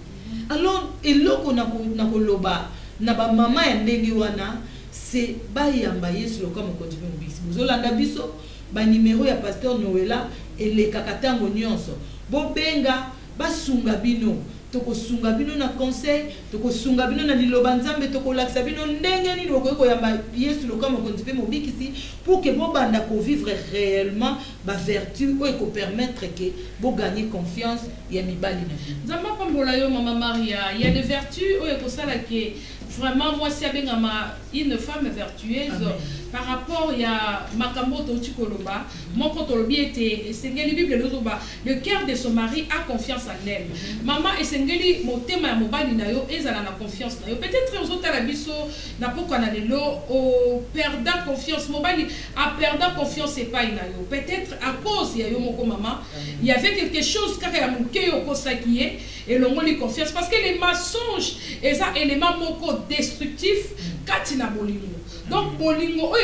S3: alors eloko na koloba na ba mama ya ndenge wana c'est bayamba yesu lokola mokonzi pe mobikisi bozolanda biso ba numéro ya pasteur Noëlla et les kakatango nyonso bobenga basunga bino toko sunga bino na conseil toko sunga bino na liloba nzambe toko laksa bino ndenge ni loko yamba yesu lokola mokonzi pe mobikisi pour que bo banda ko vivre réellement ba vertu ou ko permettre que bo gagner confiance ya mibali na bino
S2: nzamba pambola yo mama Maria il y a des vertus ou ko sala que vraiment moi si abengama une femme vertueuse. Amen. Par rapport à makambo to koloba mon kotolobi était sengeli bible lozoba le cœur de son mari a confiance en elle maman et sengeli motema ya mobali na yo ezala na confiance na yo peut-être ozota la biso na poko na lelo o perdant confiance mobali a perdant confiance et pas na yo peut-être à cause ya yo moko maman il y avait quelque chose kaka ya moke yo kosaki et longoli confiance parce que les mensonges et ça élément moko destructif katina bolingo donc bolingo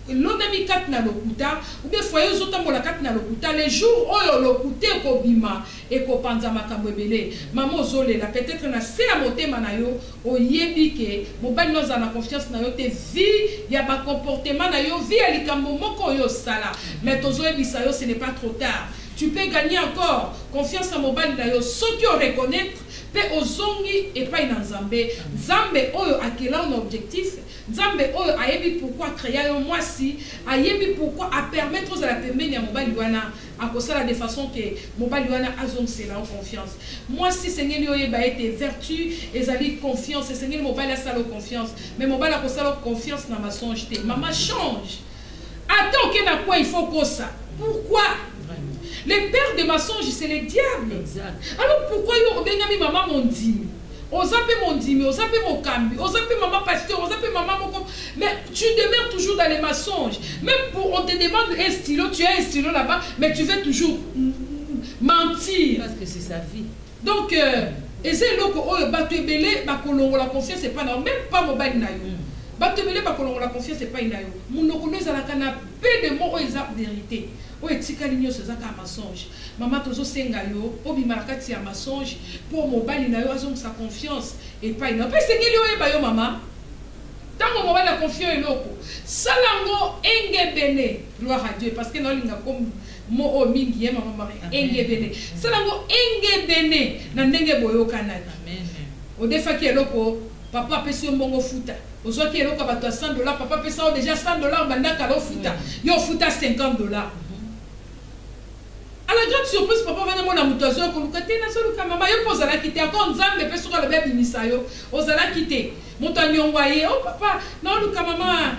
S2: l'onami kat na lokuta ou bien foyer zotambola kat na lokuta les jours oyo lokuta ko bima et ko panza makambo ebele maman zolela peut-être na se la motema na yo oyebi ke mobali noza na confiance na yo te vie ya ba comportement na yo vie ya likambo moko yo sala mais tozoyebisa yo ce n'est pas trop tard tu peux gagner encore confiance en mobali na yo soki o reconnaître pe ozongi et pas na nzambe nzambe oyo akela un objectif nzambe oyo ayebi pourquoi créer yo mwasi ayebi pourquoi a permettre aux la pembeni ya mobali wana akosala de façon que mobali wana azongela en confiance mwasi sengeli oyeba ete vertu ezali confiance sengeli mobali asala confiance mais mobali akosala confiance na mensonge te maman change attends que na quoi il faut que ça pourquoi les pères de mensonges, c'est les diables. Exact. Alors pourquoi yo obengami maman mon dîme? Ozape mon dîme, ozape mon cambi, ozape maman pasteur, ozape maman mon... Mais tu demeures toujours dans les mensonges. Même pour on te demande un stylo, tu as un stylo là-bas, mais tu veux toujours mentir.
S3: Parce que c'est sa vie.
S2: Donc, et c'est là que bato ebele bakolongo la confiance c'est pas même pas mobile na yo. Bato ebele bakolongo la confiance c'est pas ina yo. Munokolo ezalaka na peu de mots eza vérité. O etikali nyo sezaka mensonge maman tozo senga yo obima kati ya mensonge pour mobali na yo azong sa confiance et pas ina pe sengeli yo eba yo maman tango mobali la confiance eloko salango engebene gloire à Dieu parce que na linga comme mo o mingi maman Marie engebene salango engebene na ndenge boyo kanani amen o defa ki eloko papa pesi mbongo futa ozwa ki eloko bato $100 papa pesa déjà $100 bandaka lo futa yo futa $50 à la grande surprise papa vient mon amutozo ko lukate na solo ka mama yo poza la quitter encore nzambe pe soko le bébé misayo ozala quitter mon tanyongwaye oh papa non luka mama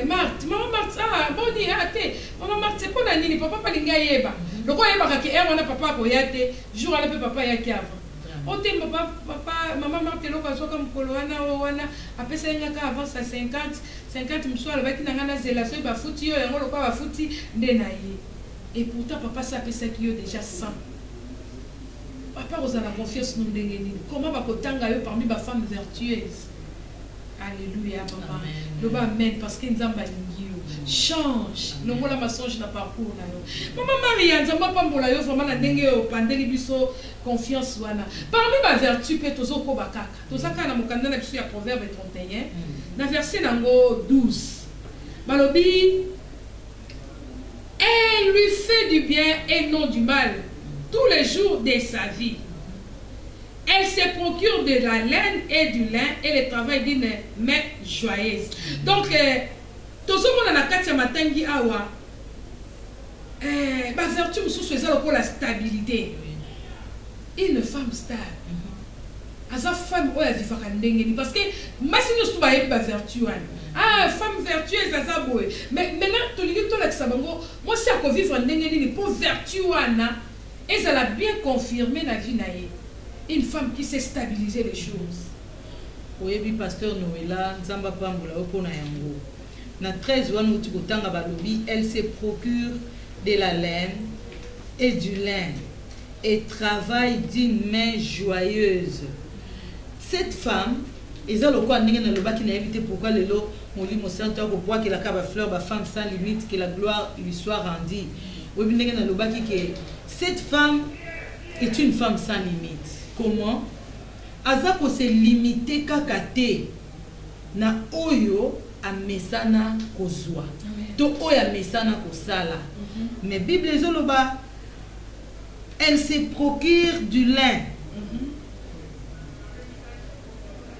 S2: Marthe maman Marthe ah boni ate maman Marthe c'est pour la nini papa pa linga yeba loko yeba ka ki wana papa ko yate jour ala pe papa yaki avant ote papa maman Marthe loko azoka mkolo wana apesa nyaka avant sa 50 mswala baki na ngana zela so ba futi yo yango loko ba futi nde na ye. Et pourtant, papa s'appelle ça qui est déjà 100. Papa, vous avez la confiance nous dengeni. Comment va kotanga yo parmi les femmes vertueuses? Alléluia, papa. Le bas amen parce que nous avons balingi yo. change. Non, moi la mensonge n'a pas parcours. Maman Maria, nzamba pambola yo vraiment na ndenge yo pandeli biso confiance wana. Parmi ma vertu que tozo ko bakaka. Tozaka na mokanda na biso ya Proverbe 31, na verset nango 12. Balobi, elle lui fait du bien et non du mal tous les jours de sa vie. Elle se procure de la laine et du lin et le travail d'une main joyeuse. Donc, tout ce monde a la matangi awa. Ma vertu me soucie pour la stabilité. Une femme stable. Asa femme oya vivaka ndenge parce que masi no suba ye ba vertu wana. Ah, femme vertueuse asa boye. Mais maintenant to lingi to la kisabango, moi si ako vivre ndenge nini pour vertu wana, et ça l'a bien confirmé la vie naie. Une femme qui sait stabiliser les choses.
S3: Oui, pasteur Noëlla, Nzamba Pambola opona yango. Na 13 wana utikotanga balobi, elle se procure de la laine et du lin et travaille d'une main joyeuse. Cette femme, ils ont le quoi n'engagé le bas qui n'a évité pourquoi le lot mon lit mon centre pour voir que la cave fleur ba femme sans limite que la gloire lui soit rendue. Oui, n'engagé le bas qui que cette femme est une femme sans limite. Comment? Azako se limiter kakate na oyo a mesana kozwa. To oyo a mesana kosala. Mais Bible ezoloba, elle se procure du lin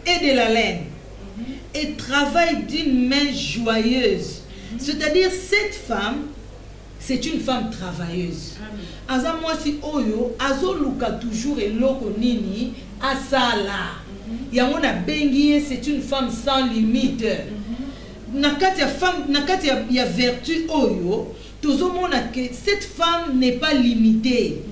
S3: et de la laine et travaille d'une main joyeuse. C'est-à-dire cette femme, c'est une femme travailleuse. Aza mwasi oyo azoluka toujours eloko nini asala. Yango na bengi c'est une femme sans limite. Nakati ya femme, nakati ya vertu oyo, tozomona que cette femme n'est pas limitée.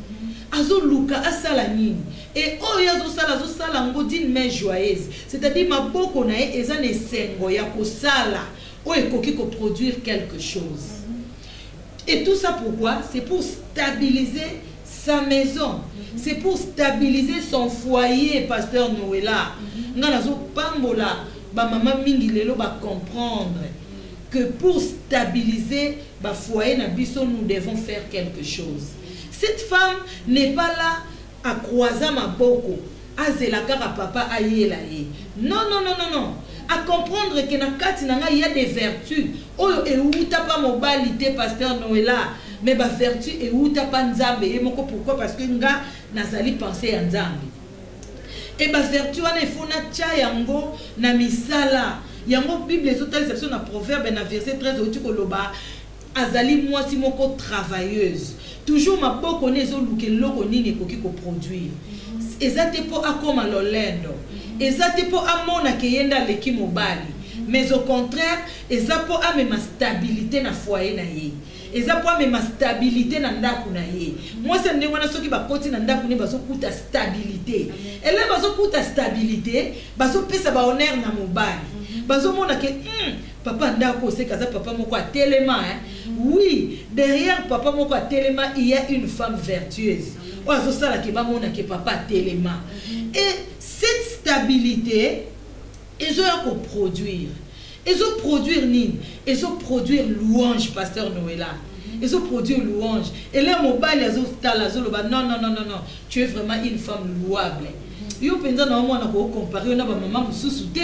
S3: Azoluka asala nini. Et oyo azosala ngo d'une main joyeuse. C'est-à-dire maboko na ye eza ne sengo ya kosala oyo ekoki ko produire quelque chose. Et tout ça pourquoi? C'est pour stabiliser sa maison. C'est pour stabiliser son foyer, pasteur Noëlla. Nganazo pambola, ba maman mingi lelo ba comprendre que pour stabiliser ba foyer na biso nous devons faire quelque chose. Cette femme n'est pas là à croiser ma boko, à zelakara papa ayela ye. Non non non non non. À comprendre que na kati nanga il y a des vertus. Oyo e uta pa mobilité pasteur Noëlla, mais ba vertu e uta pa nzambe. Et moko pourquoi? Parce que nga nazali penser à nzambe. Et ba vertu wana il faut na tia yango na misala. Yango Bible exception na proverbe na verset 13 oti koloba azali mwasi moko travailleuse. Toujours ma boko nezo luke loko nini ekoki ko produire. Ezate po akoma lolendo. Ezate po amona ke yenda leki mobali. Mais au contraire, ezapo a même stabilité na foyer na ye. Ezapo a même stabilité na ndaku na ye. Moi c'est ndenge wana soki ba koti na ndaku ne bazo kuta stabilité. Et là bazo kuta stabilité, bazo pesa ba honneur na mobali. Bazo mona ke papa ndako c'est kaza papa moko a telema hein. Oui, derrière papa moko a telema, il y a une femme vertueuse. Ozo sala ke ba mona ke papa telema. Et cette stabilité, ils ont produire. Ils ont produire nini. Ils ont produire louange, pasteur Noëlla. Ils ont produire louange. Et là, mobile, ils ont non, non, non, non, non. Tu es vraiment une femme louable. Yo penza na mwa na ko comparer na ba maman mususu te.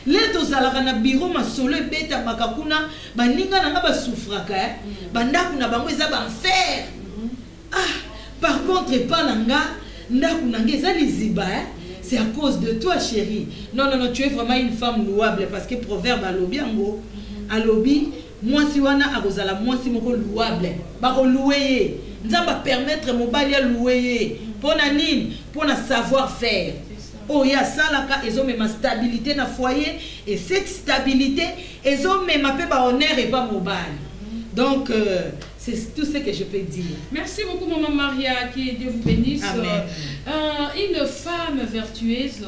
S3: Les deux ala na bureau ma solo beta makakuna baninga na ba souffraka bandako na bango eza ba enfer. Ah, par contre pas nanga ndaku nanga eza liziba c'est à cause de toi chérie. Non non non, tu es vraiment une femme louable parce que proverbe alobi yango alobi moi si wana akozala moi si moko louable ba ko louer nzamba permettre mobali à louer pour na nini pour na savoir faire. Oh ya salaka ils ont même stabilité na foyer et cette stabilité ils ont même appelé ba honneur et pas mobile. Donc c'est tout ce que je peux dire.
S2: Merci beaucoup maman Maria, que Dieu vous bénisse.
S3: Amen.
S2: Une femme vertueuse,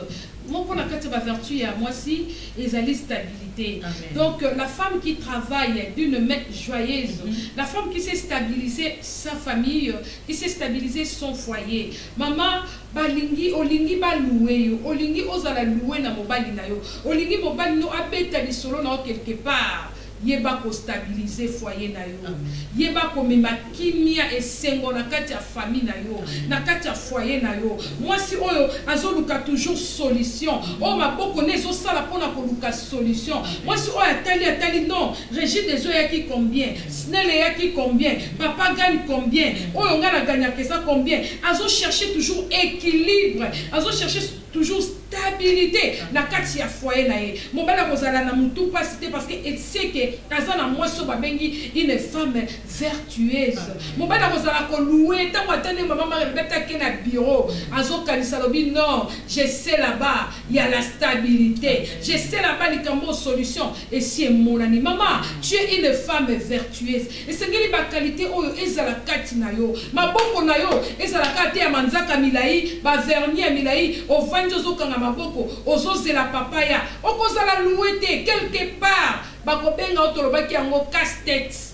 S2: moi pour la carte de vertu à moi aussi, ils allaient stabilité.
S3: Amen.
S2: Donc la femme qui travaille d'une main joyeuse, la femme qui sait stabiliser sa famille, qui sait stabiliser son foyer. Maman balingi olingi ba louer yo, olingi ozala louer na mobali na yo, olingi mobali no abeta lisolo na quelque part. yeba ko stabiliser foyer na yo yeba ko mema kimia esengo na kati ya famille na yo na kati ya foyer na yo mwasi oyo azoluka toujours solution o maboko ne zo sala pona ko luka solution mwasi oyo atali non Régis des oya qui combien Snell ya qui combien papa gagne combien oyo ngana gagne que ça combien azo chercher toujours équilibre azo chercher toujours stabilité na kati ya foyer na ye mobala kozala na mutu pasité parce que il sait que kazana mwaso babengi une femme vertueuse mobala kozala ko louer tango atene maman rebeta ke na bureau azo kanisa lobi non je sais là-bas il y a la stabilité je sais là-bas likambo solution et si monani maman tu es une femme vertueuse et c'est ngeli ba qualité oyo ezala kati na yo maboko na yo ezala kati ya manzaka milai ba vernier milai o vanjozo kanga maboko ozozela papaya okozala louete quelque part bakobenga otolobaki yango casse-tête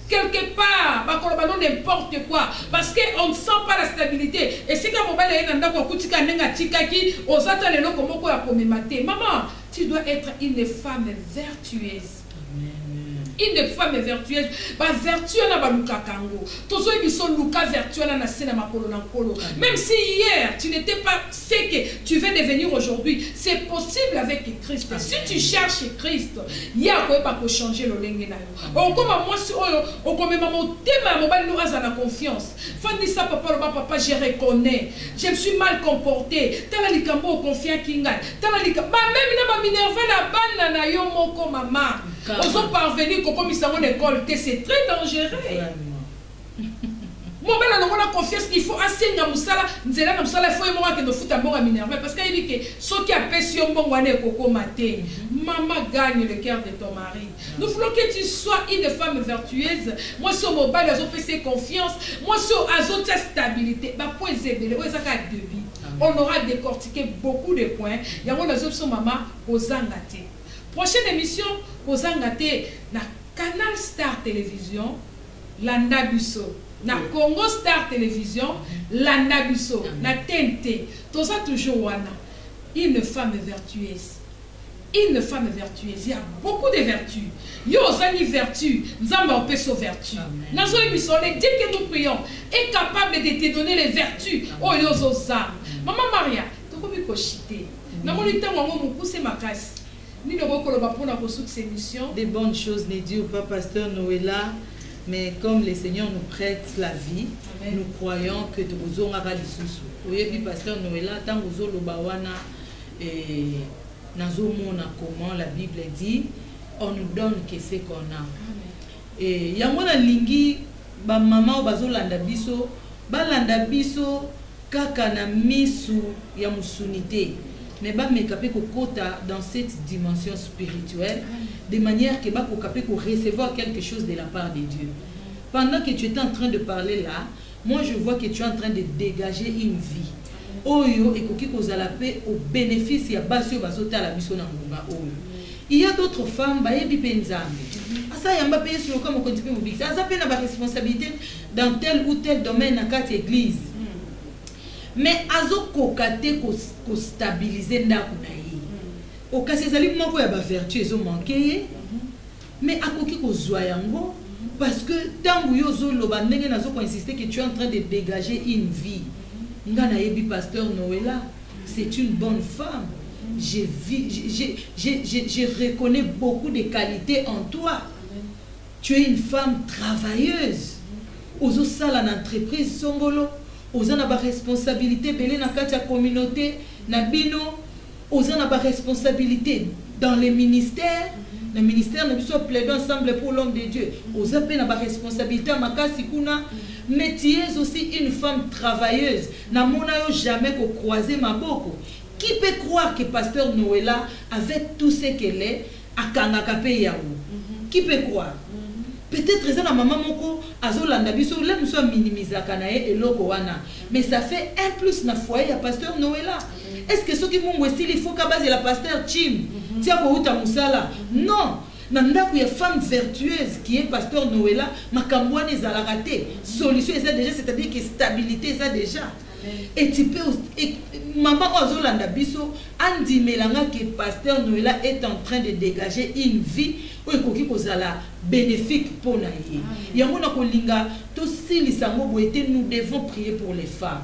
S2: quelque part bakoloba non n'importe quoi parce que on ne sent pas la stabilité et c'est comme mobile ena ndako akutika nenga tikaki ozata lelo komoko ya komemate maman tu dois être une femme vertueuse. Une femme vertueuse, ba vertu na ba luka kango. Tozo biso luka vertu na sena makolo na kolo. Même si hier tu n'étais pas ce que tu veux devenir aujourd'hui, c'est possible avec Christ. Si tu cherches Christ, il y a quoi pas pour changer le lenge na yo. On comme moi si on comme maman tema mobile nous a la confiance. Fandi ça papa je reconnais. Je me suis mal comporté. Tala likambo confiant kinga. Tala likambo même na ba minerve la bana na yo moko mama. Ils ont parvenu comme ils sont en école, c'est très dangereux. Mon bel on a confiance qu'il faut assez na musala, nzela na musala faut moi que nous futa bonga minerve parce qu'il dit que ceux qui appellent bon wane koko maté, maman gagne le cœur de ton mari. Nous voulons que tu sois une femme vertueuse. Moi sur mon bal azo fait confiance, moi sur azo ta stabilité, ba point zebele, o ezaka devis. On aura décortiqué beaucoup de points. Yango na zo maman ozangate. Prochaine émission, Kozangate, na Canal Star Télévision, la Nabuso. Na Congo Star Télévision, la Nabuso. Na TNT. Tout ça toujours wana. Une femme vertueuse. Une femme vertueuse. Il y a beaucoup de vertus. Yo osani vertu. Nzamba opeso vertu. Nazo emisole, dès que nous prions, est capable de te donner les vertus. Oh yo zoza. Maman Maria, tokomi koshite. Namoni tango ngo mukuse makasi.
S3: Des bonnes choses n'est dû au pasteur Noëlla, mais comme le Seigneur nous prête la vie, amen, nous croyons que nous aurons la ressource. Oui, pasteur Noëlla, tant que nous avons comment la Bible dit, on nous donne que ce qu'on a. Et il y a un lingi, ba maman ou bazo landa biso, ba landa biso kaka na misu ya musunité. Mais bah mais capé kota dans cette dimension spirituelle de manière que bah capé recevoir quelque chose de la part de Dieu. Pendant que tu étais en train de parler là, moi je vois que tu es en train de dégager une vie. Oyo et koki kozala pe au bénéfice ya basio bazota la biso na ngomba oyo. Il y a d'autres femmes bah yebi penzambe. Asa yamba pe sur comme on continue mobile. Asa pe na ba responsabilité dans tel ou tel domaine na quatre église. Mais azo kokate ko stabiliser ndako na ye. O kasi ezali moko ya ba vertu ezo manquer mais akoki ko zwa yango parce que tangu yo zo loba ndenge nazo ko insister que tu es en train de dégager une vie. Ngana yebi pasteur Noëlla, c'est une bonne femme. Je reconnais beaucoup de qualités en toi. Tu es une femme travailleuse. Ozo sala na entreprise songolo. Oza na ba responsabilité belé na kati ya communauté na bino, oza na ba responsabilité dans les ministères. Le ministère ne soit plaidé ensemble pour l'homme de Dieu. Oza pe na ba responsabilité makasi kuna, mais tu es aussi une femme travailleuse. Na mona yo jamais ko croiser maboko. Qui peut croire que pasteur Noëlla avec tout ce qu'elle est akangaka pe yawo? Qui peut croire? Peut-être que la maman moko azolanda biso là nous sommes minimisaka na e eloko wana, mais ça fait un plus na foyer ya pasteur Noëlla. Est-ce que ce qui mungu style il faut ka base la pasteur Chim tia ko uta musala? Non, Nanda une femme vertueuse qui est pasteur Noëlla, Makambouane est à la raté. Solution est déjà, c'est-à-dire que stabilité est déjà. Et tu peux, maman Ozolanda Biso, Andy Melanga que pasteur Noëlla est en train de dégager une vie où il bénéfique pour naïe. Yamona Kolinga, tout si nous devons prier pour les femmes.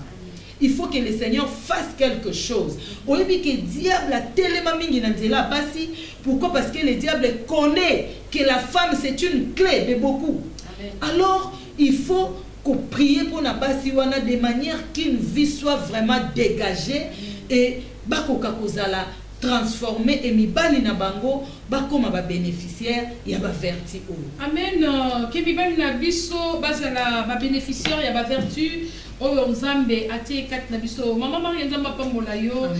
S3: Il faut que le Seigneur fasse quelque chose. Au lieu que le diable a tellement mis dans basi. Pourquoi? Parce que le diable connaît que la femme c'est une clé de beaucoup. Amen. Alors, il faut qu'on prie pour la basi de manière qu'une vie soit vraiment dégagée et bakoka kozala transformer et mi bali na bango ba comme ba bénéficiaire ya ba vertu.
S2: Amen. Que mi bali na biso bazala ba bénéficiaire ya ba vertu. Oyo Nzambe ate kat na biso mama Maria Nzamba pambola yo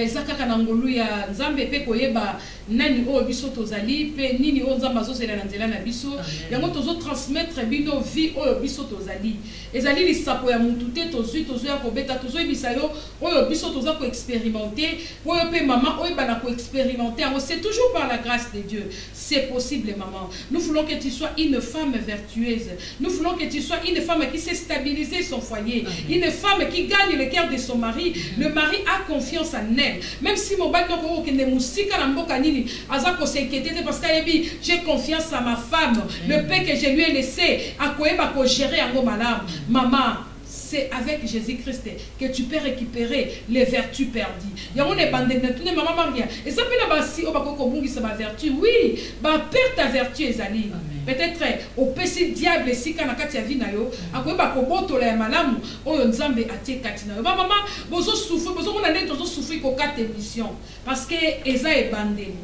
S2: zakaka na ngolu ya Nzambe pe koyeba nani oyo biso tozali pe nini oyo Nzamba azosela na nzela na biso yango tozo transmettre bino vie oyo biso tozali ezali lisapo ya mutu te tozwi ya kobeta tozo ebisa yo oyo biso toza ko expérimenter oyo pe mama oyo bana ko expérimenter c'est toujours par la grâce de Dieu c'est possible maman. Nous voulons que tu sois une femme vertueuse, nous voulons que tu sois une femme qui sait stabiliser son foyer. Une femme qui gagne le cœur de son mari, le mari a confiance en elle. Même si mon bac ne musique à la s'inquiéter parce qu'elle j'ai confiance à ma femme, le paix que je lui ai laissé, à quoi elle va gérer un malade. Maman, c'est avec Jésus-Christ que tu peux récupérer les vertus perdues. Il y a une bande de maman Maria. Et ça peut pas si on va comprendre sa vertu. Oui, bah perdre ta vertu ezali. Peut-être au petit diable si kana kati ya vie na yo, akoyeba ko botola ya malamu oyo Nzambe atie kati na yo. Ba maman, bozo souffrir, bozo mona ndé tozo souffrir ko 4 émissions parce que eza e bande.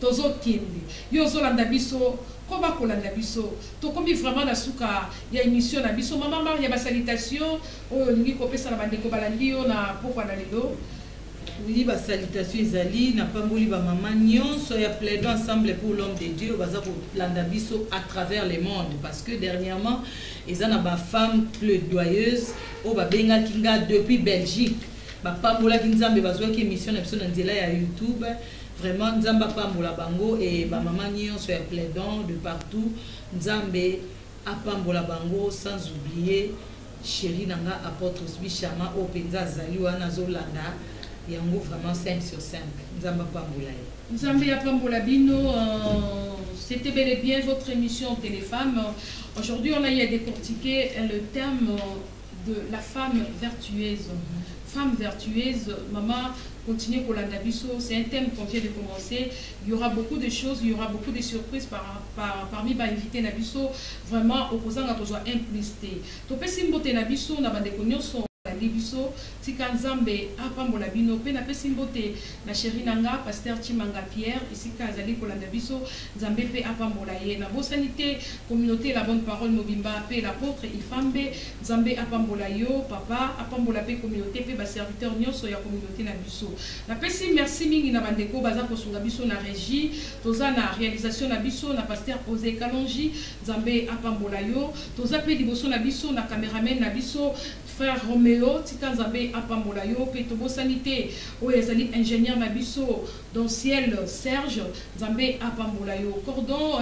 S2: Tozo kindi. Yo zo landa biso Koba kolanda biso to kombi vraiment na suka ya émission na biso mama Maria ba salutation oyo lingi kopesa na bandeko balandi yo na pokwa na lelo.
S3: Oui, ba salutation ezali na pamboli ba mama nyonso ya plaidant ensemble pour l'homme de Dieu baza ko landa biso à travers le monde parce que dernièrement ezana ba femme plaidoyeuse o ba benga kinga depuis Belgique ba pambola kinzambe bazwa ki émission na biso na nzela ya YouTube. Vraiment, Nzamba pambola bango et ba maman nyonso ya plaidant de partout. Nzambe apambola bango sans oublier chéri nanga apôtre Bichama au penza zali wana zolanda yango vraiment 5 sur 5. Nzamba pambola.
S2: Nzambe apambola bino c'était bel et bien votre émission Téléfemme. Aujourd'hui, on a eu à décortiquer le thème de la femme vertueuse. Femme vertueuse, maman, continuez pour la Nabiso, c'est un thème qu'on vient de commencer. Il y aura beaucoup de choses, il y aura beaucoup de surprises parmi les invités Nabiso. Vraiment, opposant à besoin implicité. Topé Simbote Nabiso, n'a pas de connaissances. Libiso tika Nzambe apambola bino pe na pesi mbote na chéri nanga pasteur Chimanga Pierre ici kazali kolanda biso Nzambe pe apambola ye na bosanité communauté la bonne parole mobimba pe l'apôtre Ifambe Nzambe apambola yo papa apambola pe communauté pe ba serviteur nyonso ya communauté na biso na pesi merci mingi na bandeko baza kosunga biso na régie toza na réalisation na biso na pasteur Osé Kalonji Nzambe apambola yo toza pe liboso na biso na caméraman na biso frère Roméo tika Nzambe apambola yo pe tobo sanité o ezali ingénieur na biso dans ciel Serge Nzambe apambola yo cordon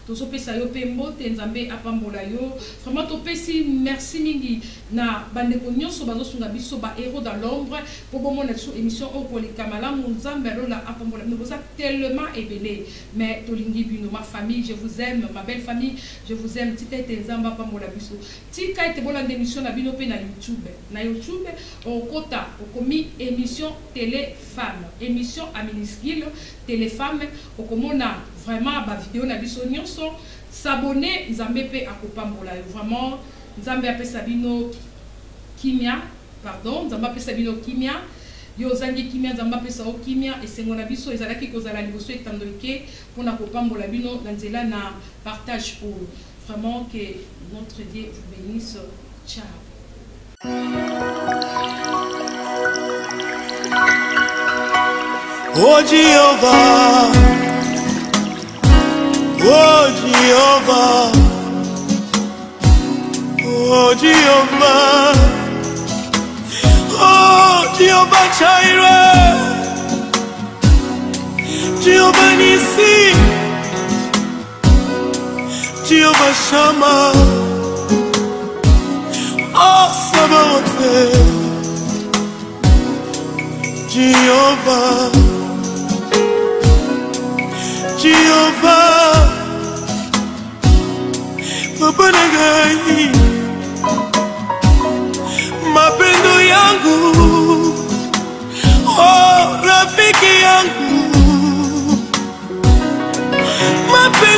S2: tozo pesa yo pe mbote Nzambe apambola yo vraiment to pesi merci mingi na bandeko nyonso bazo sunga biso ba héros dans l'ombre pour bomona sur émission o polikamala Nzambe lola apambola nous vous a tellement ébélé mais tolingi bino ma famille je vous aime ma belle famille je vous aime tika ete Nzambe apambola biso tika ete bolanda émission na bino pe na YouTube. Na YouTube, on kota, on commis émission Téléfemme, émission à minuscule Téléfemme, on commona vraiment ba vidéo na biso nyonso s'abonner Nzambe pe akopambola vraiment Nzambe ape sabino kimia pardon Nzambe ape sabino kimia yo zangi kimia Nzambe ape sao kimia et sengo na biso ezalaki kozala liboso etandoike pona kopambola bino na nzela na partage pour vraiment que notre Dieu vous bénisse. Ciao.
S1: Oh Jehovah, oh Jehovah, oh Jehovah, oh Jehovah Jireh, Jehovah Nissi, Jehovah Shammah, oh Sabaoth, Jehovah, Jehovah, Papa Nagai, mapendo yangu, oh rafiki yangu, mapendo